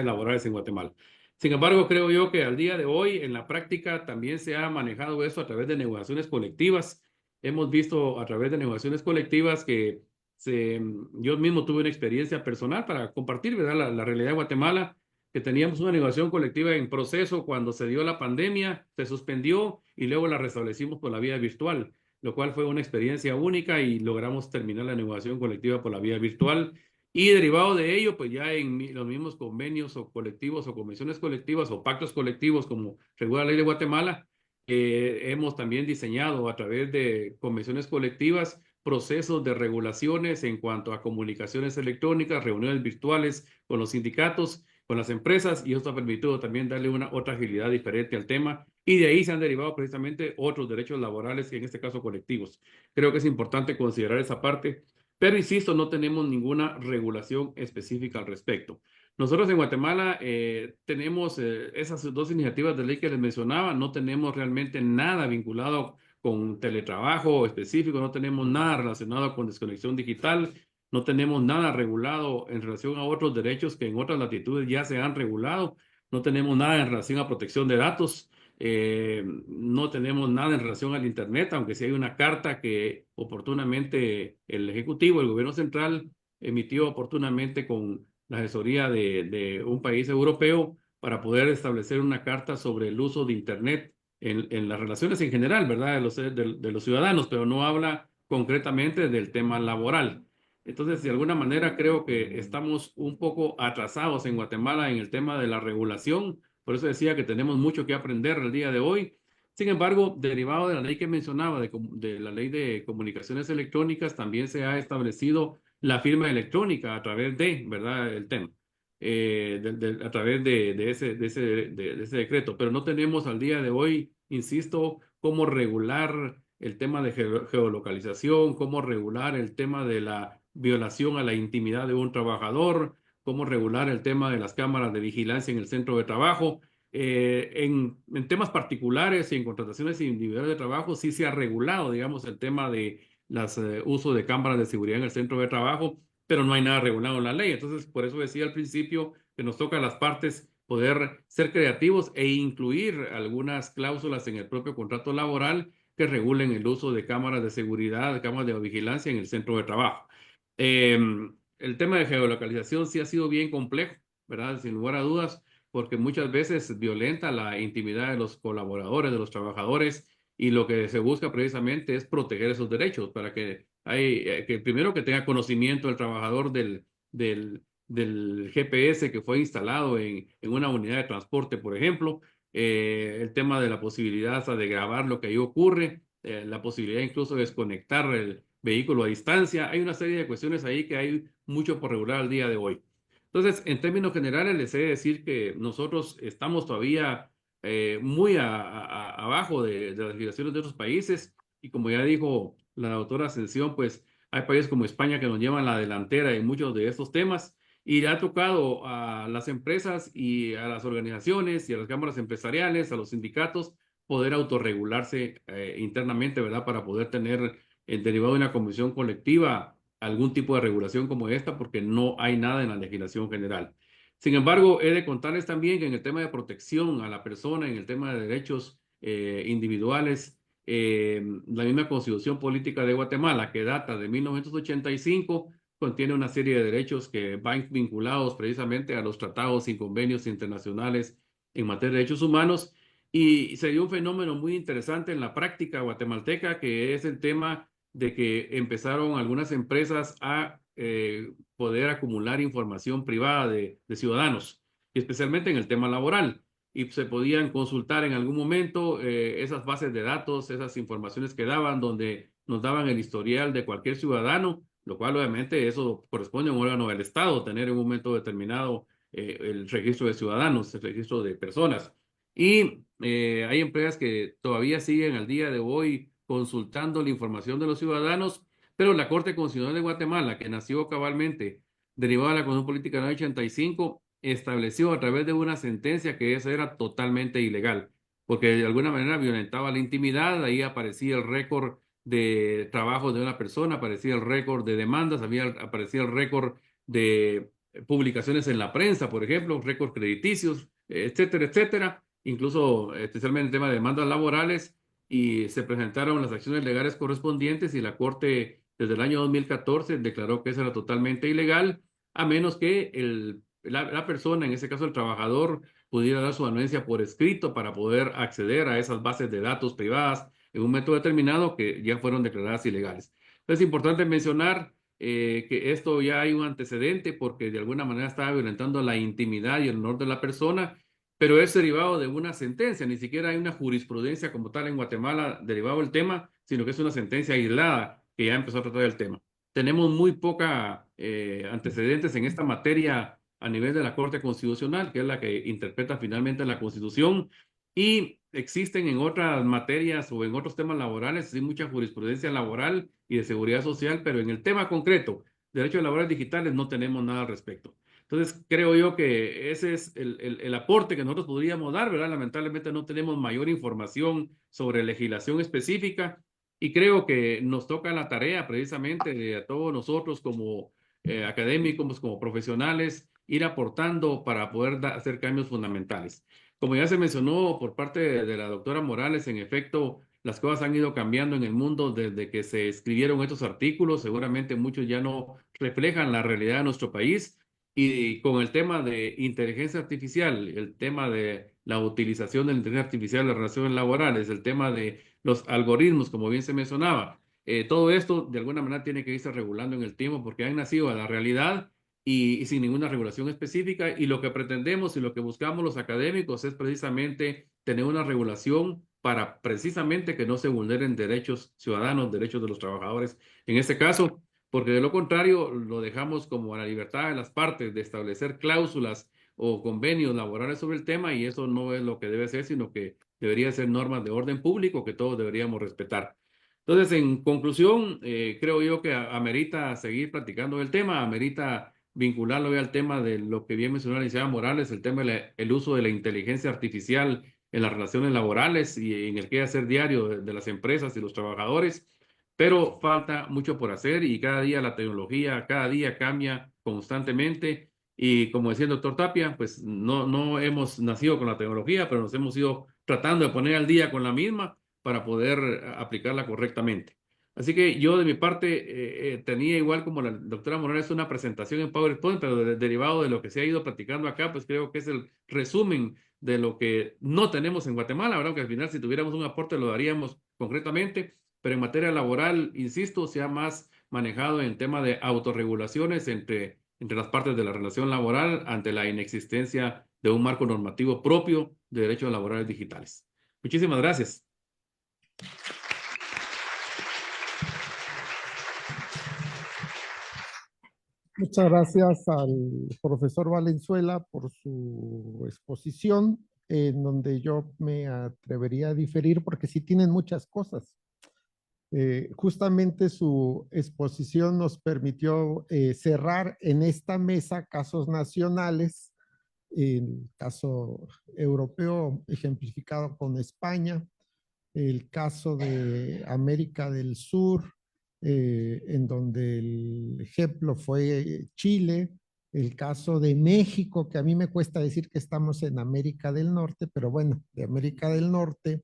[SPEAKER 6] laborales en Guatemala. Sin embargo, creo yo que al día de hoy en la práctica también se ha manejado eso a través de negociaciones colectivas. Hemos visto a través de negociaciones colectivas que yo mismo tuve una experiencia personal para compartir, ¿verdad? La realidad de Guatemala, que teníamos una negociación colectiva en proceso cuando se dio la pandemia, se suspendió y luego la restablecimos por la vía virtual, lo cual fue una experiencia única y logramos terminar la negociación colectiva por la vía virtual. Y derivado de ello, pues ya en los mismos convenios o colectivos o convenciones colectivas o pactos colectivos como regula la ley de Guatemala, hemos también diseñado a través de convenciones colectivas procesos de regulaciones en cuanto a comunicaciones electrónicas, reuniones virtuales con los sindicatos, con las empresas, y esto ha permitido también darle otra agilidad diferente al tema, y de ahí se han derivado precisamente otros derechos laborales, en este caso colectivos. Creo que es importante considerar esa parte, pero insisto, no tenemos ninguna regulación específica al respecto. Nosotros en Guatemala tenemos esas 2 iniciativas de ley que les mencionaba, no tenemos realmente nada vinculado con teletrabajo específico, no tenemos nada relacionado con desconexión digital, no tenemos nada regulado en relación a otros derechos que en otras latitudes ya se han regulado, no tenemos nada en relación a protección de datos, no tenemos nada en relación al Internet, aunque sí hay una carta que oportunamente el Ejecutivo, el Gobierno Central, emitió oportunamente con la asesoría de un país europeo para poder establecer una carta sobre el uso de Internet en las relaciones en general, ¿verdad? De los ciudadanos, pero no habla concretamente del tema laboral. Entonces, de alguna manera, creo que estamos un poco atrasados en Guatemala en el tema de la regulación. Por eso decía que tenemos mucho que aprender el día de hoy. Sin embargo, derivado de la ley que mencionaba, de la ley de comunicaciones electrónicas, también se ha establecido la firma electrónica a través de, ¿verdad? El tema. A través de ese decreto, pero no tenemos al día de hoy, insisto, cómo regular el tema de geolocalización, cómo regular el tema de la violación a la intimidad de un trabajador, cómo regular el tema de las cámaras de vigilancia en el centro de trabajo. En temas particulares y en contrataciones individuales de trabajo sí se ha regulado, digamos, el tema de los uso de cámaras de seguridad en el centro de trabajo, pero no hay nada regulado en la ley. Entonces, por eso decía al principio que nos toca a las partes poder ser creativos e incluir algunas cláusulas en el propio contrato laboral que regulen el uso de cámaras de seguridad, de cámaras de vigilancia en el centro de trabajo. El tema de geolocalización sí ha sido bien complejo, ¿verdad? Sin lugar a dudas, porque muchas veces violenta la intimidad de los colaboradores, de los trabajadores, y lo que se busca precisamente es proteger esos derechos para que primero que tenga conocimiento el trabajador del GPS que fue instalado en una unidad de transporte, por ejemplo, el tema de la posibilidad de grabar lo que ahí ocurre, la posibilidad incluso de desconectar el vehículo a distancia. Hay una serie de cuestiones ahí que hay mucho por regular al día de hoy. Entonces, en términos generales, les he de decir que nosotros estamos todavía muy abajo de las legislaciones de otros países, y como ya dijo la doctora Ascensión, pues Hay países como España que nos llevan la delantera en muchos de estos temas y le ha tocado a las empresas y a las organizaciones y a las cámaras empresariales, a los sindicatos, poder autorregularse internamente, ¿verdad? Para poder tener derivado de una convención colectiva algún tipo de regulación como esta, porque no hay nada en la legislación general. Sin embargo, he de contarles también que en el tema de protección a la persona, en el tema de derechos individuales, la misma Constitución Política de Guatemala, que data de 1985, contiene una serie de derechos que van vinculados precisamente a los tratados y convenios internacionales en materia de derechos humanos. Y se dio un fenómeno muy interesante en la práctica guatemalteca, que es el tema de que empezaron algunas empresas a poder acumular información privada de ciudadanos, especialmente en el tema laboral. Y se podían consultar en algún momento esas bases de datos, esas informaciones que daban, donde nos daban el historial de cualquier ciudadano, lo cual obviamente eso corresponde a un órgano del Estado, tener en un momento determinado el registro de ciudadanos, el registro de personas. Y hay empresas que todavía siguen al día de hoy consultando la información de los ciudadanos, pero la Corte Constitucional de Guatemala, que nació cabalmente derivada de la Constitución Política del 85, estableció a través de una sentencia que eso era totalmente ilegal, porque de alguna manera violentaba la intimidad. Ahí aparecía el récord de trabajo de una persona, aparecía el récord de demandas, aparecía el récord de publicaciones en la prensa, por ejemplo, récords crediticios, etcétera, etcétera, incluso especialmente el tema de demandas laborales, y se presentaron las acciones legales correspondientes y la Corte desde el año 2014 declaró que eso era totalmente ilegal, a menos que la persona, en ese caso el trabajador, pudiera dar su anuencia por escrito para poder acceder a esas bases de datos privadas en un método determinado que ya fueron declaradas ilegales. Entonces es importante mencionar que esto ya hay un antecedente porque de alguna manera estaba violentando la intimidad y el honor de la persona, pero es derivado de una sentencia, ni siquiera hay una jurisprudencia como tal en Guatemala derivado del tema, sino que es una sentencia aislada que ya empezó a tratar el tema. Tenemos muy poca antecedentes en esta materia a nivel de la Corte Constitucional, que es la que interpreta finalmente la Constitución, y existen en otras materias o en otros temas laborales, sí, mucha jurisprudencia laboral y de seguridad social, pero en el tema concreto, derechos laborales digitales, no tenemos nada al respecto. Entonces, creo yo que ese es el aporte que nosotros podríamos dar, ¿verdad? Lamentablemente no tenemos mayor información sobre legislación específica y creo que nos toca la tarea precisamente de a todos nosotros como académicos, como profesionales, ir aportando para poder hacer cambios fundamentales. Como ya se mencionó por parte de la doctora Morales, en efecto, las cosas han ido cambiando en el mundo desde que se escribieron estos artículos. Seguramente muchos ya no reflejan la realidad de nuestro país. Y con el tema de inteligencia artificial, el tema de la utilización de la inteligencia artificial en las relaciones laborales, el tema de los algoritmos, como bien se mencionaba, todo esto de alguna manera tiene que irse regulando en el tiempo porque han nacido a la realidad y sin ninguna regulación específica. Y lo que pretendemos y lo que buscamos los académicos es precisamente tener una regulación para precisamente que no se vulneren derechos ciudadanos, derechos de los trabajadores en este caso, porque de lo contrario lo dejamos como a la libertad de las partes de establecer cláusulas o convenios laborales sobre el tema y eso no es lo que debe ser, sino que debería ser normas de orden público que todos deberíamos respetar. Entonces, en conclusión, creo yo que amerita seguir platicando el tema, amerita vincularlo ya al tema de lo que bien mencionó la licenciada Morales, el tema del uso de la inteligencia artificial en las relaciones laborales y en el quehacer diario de las empresas y los trabajadores, pero falta mucho por hacer y cada día la tecnología, cada día cambia constantemente y como decía el doctor Tapia, pues no hemos nacido con la tecnología, pero nos hemos ido tratando de poner al día con la misma para poder aplicarla correctamente. Así que yo de mi parte tenía igual como la doctora Morales una presentación en PowerPoint, pero derivado de lo que se ha ido platicando acá, pues creo que es el resumen de lo que no tenemos en Guatemala, ¿verdad? Que al final si tuviéramos un aporte lo daríamos concretamente, pero en materia laboral, insisto, se ha más manejado en tema de autorregulaciones entre las partes de la relación laboral ante la inexistencia de un marco normativo propio de derechos laborales digitales. Muchísimas gracias.
[SPEAKER 2] Muchas gracias al profesor Valenzuela por su exposición, en donde yo me atrevería a diferir porque sí tienen muchas cosas. Justamente su exposición nos permitió cerrar en esta mesa casos nacionales, el caso europeo ejemplificado con España, el caso de América del Sur, en donde el ejemplo fue Chile, el caso de México, que a mí me cuesta decir que estamos en América del Norte, pero bueno, de América del Norte,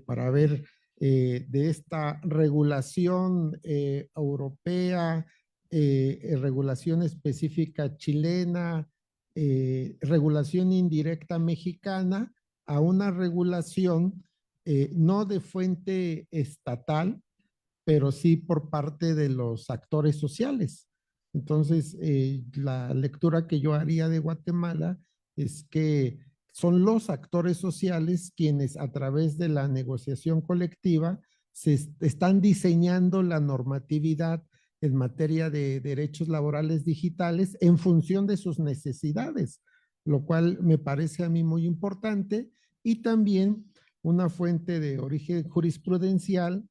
[SPEAKER 2] para ver de esta regulación europea, regulación específica chilena, regulación indirecta mexicana, a una regulación no de fuente estatal, pero sí por parte de los actores sociales. Entonces, la lectura que yo haría de Guatemala es que son los actores sociales quienes a través de la negociación colectiva se están diseñando la normatividad en materia de derechos laborales digitales en función de sus necesidades, lo cual me parece a mí muy importante y también una fuente de origen jurisprudencial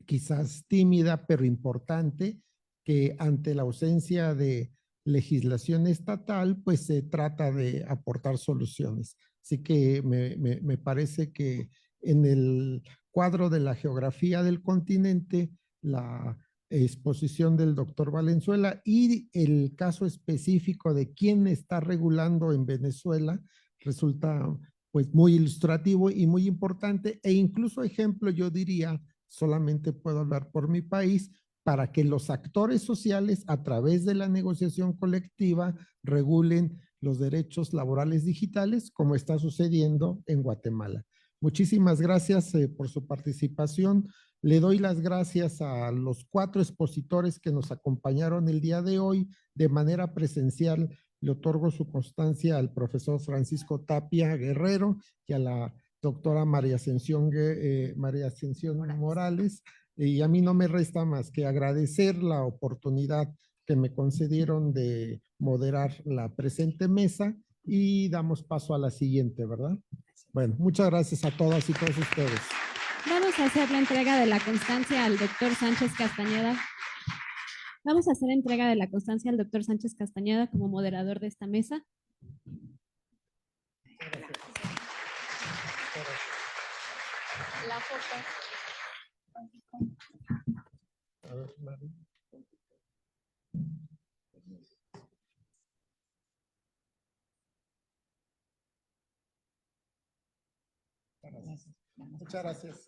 [SPEAKER 2] quizás tímida, pero importante, que ante la ausencia de legislación estatal, pues se trata de aportar soluciones. Así que me parece que en el cuadro de la geografía del continente, la exposición del doctor Valenzuela y el caso específico de quién está regulando en Venezuela resulta pues muy ilustrativo y muy importante e incluso ejemplo, yo diría, solamente puedo hablar por mi país, para que los actores sociales a través de la negociación colectiva regulen los derechos laborales digitales como está sucediendo en Guatemala. Muchísimas gracias por su participación. Le doy las gracias a los 4 expositores que nos acompañaron el día de hoy de manera presencial. Le otorgo su constancia al profesor Francisco Tapia Guerrero y a la doctora María Ascensión Morales, y a mí no me resta más que agradecer la oportunidad que me concedieron de moderar la presente mesa y damos paso a la siguiente, ¿verdad? Bueno, muchas gracias a todas y todos ustedes.
[SPEAKER 1] Vamos a hacer la entrega de la constancia al doctor Sánchez Castañeda. Vamos a hacer entrega de la constancia al doctor Sánchez Castañeda como moderador de esta mesa.
[SPEAKER 5] La foto.
[SPEAKER 2] A ver, Mari. Gracias. Muchas gracias.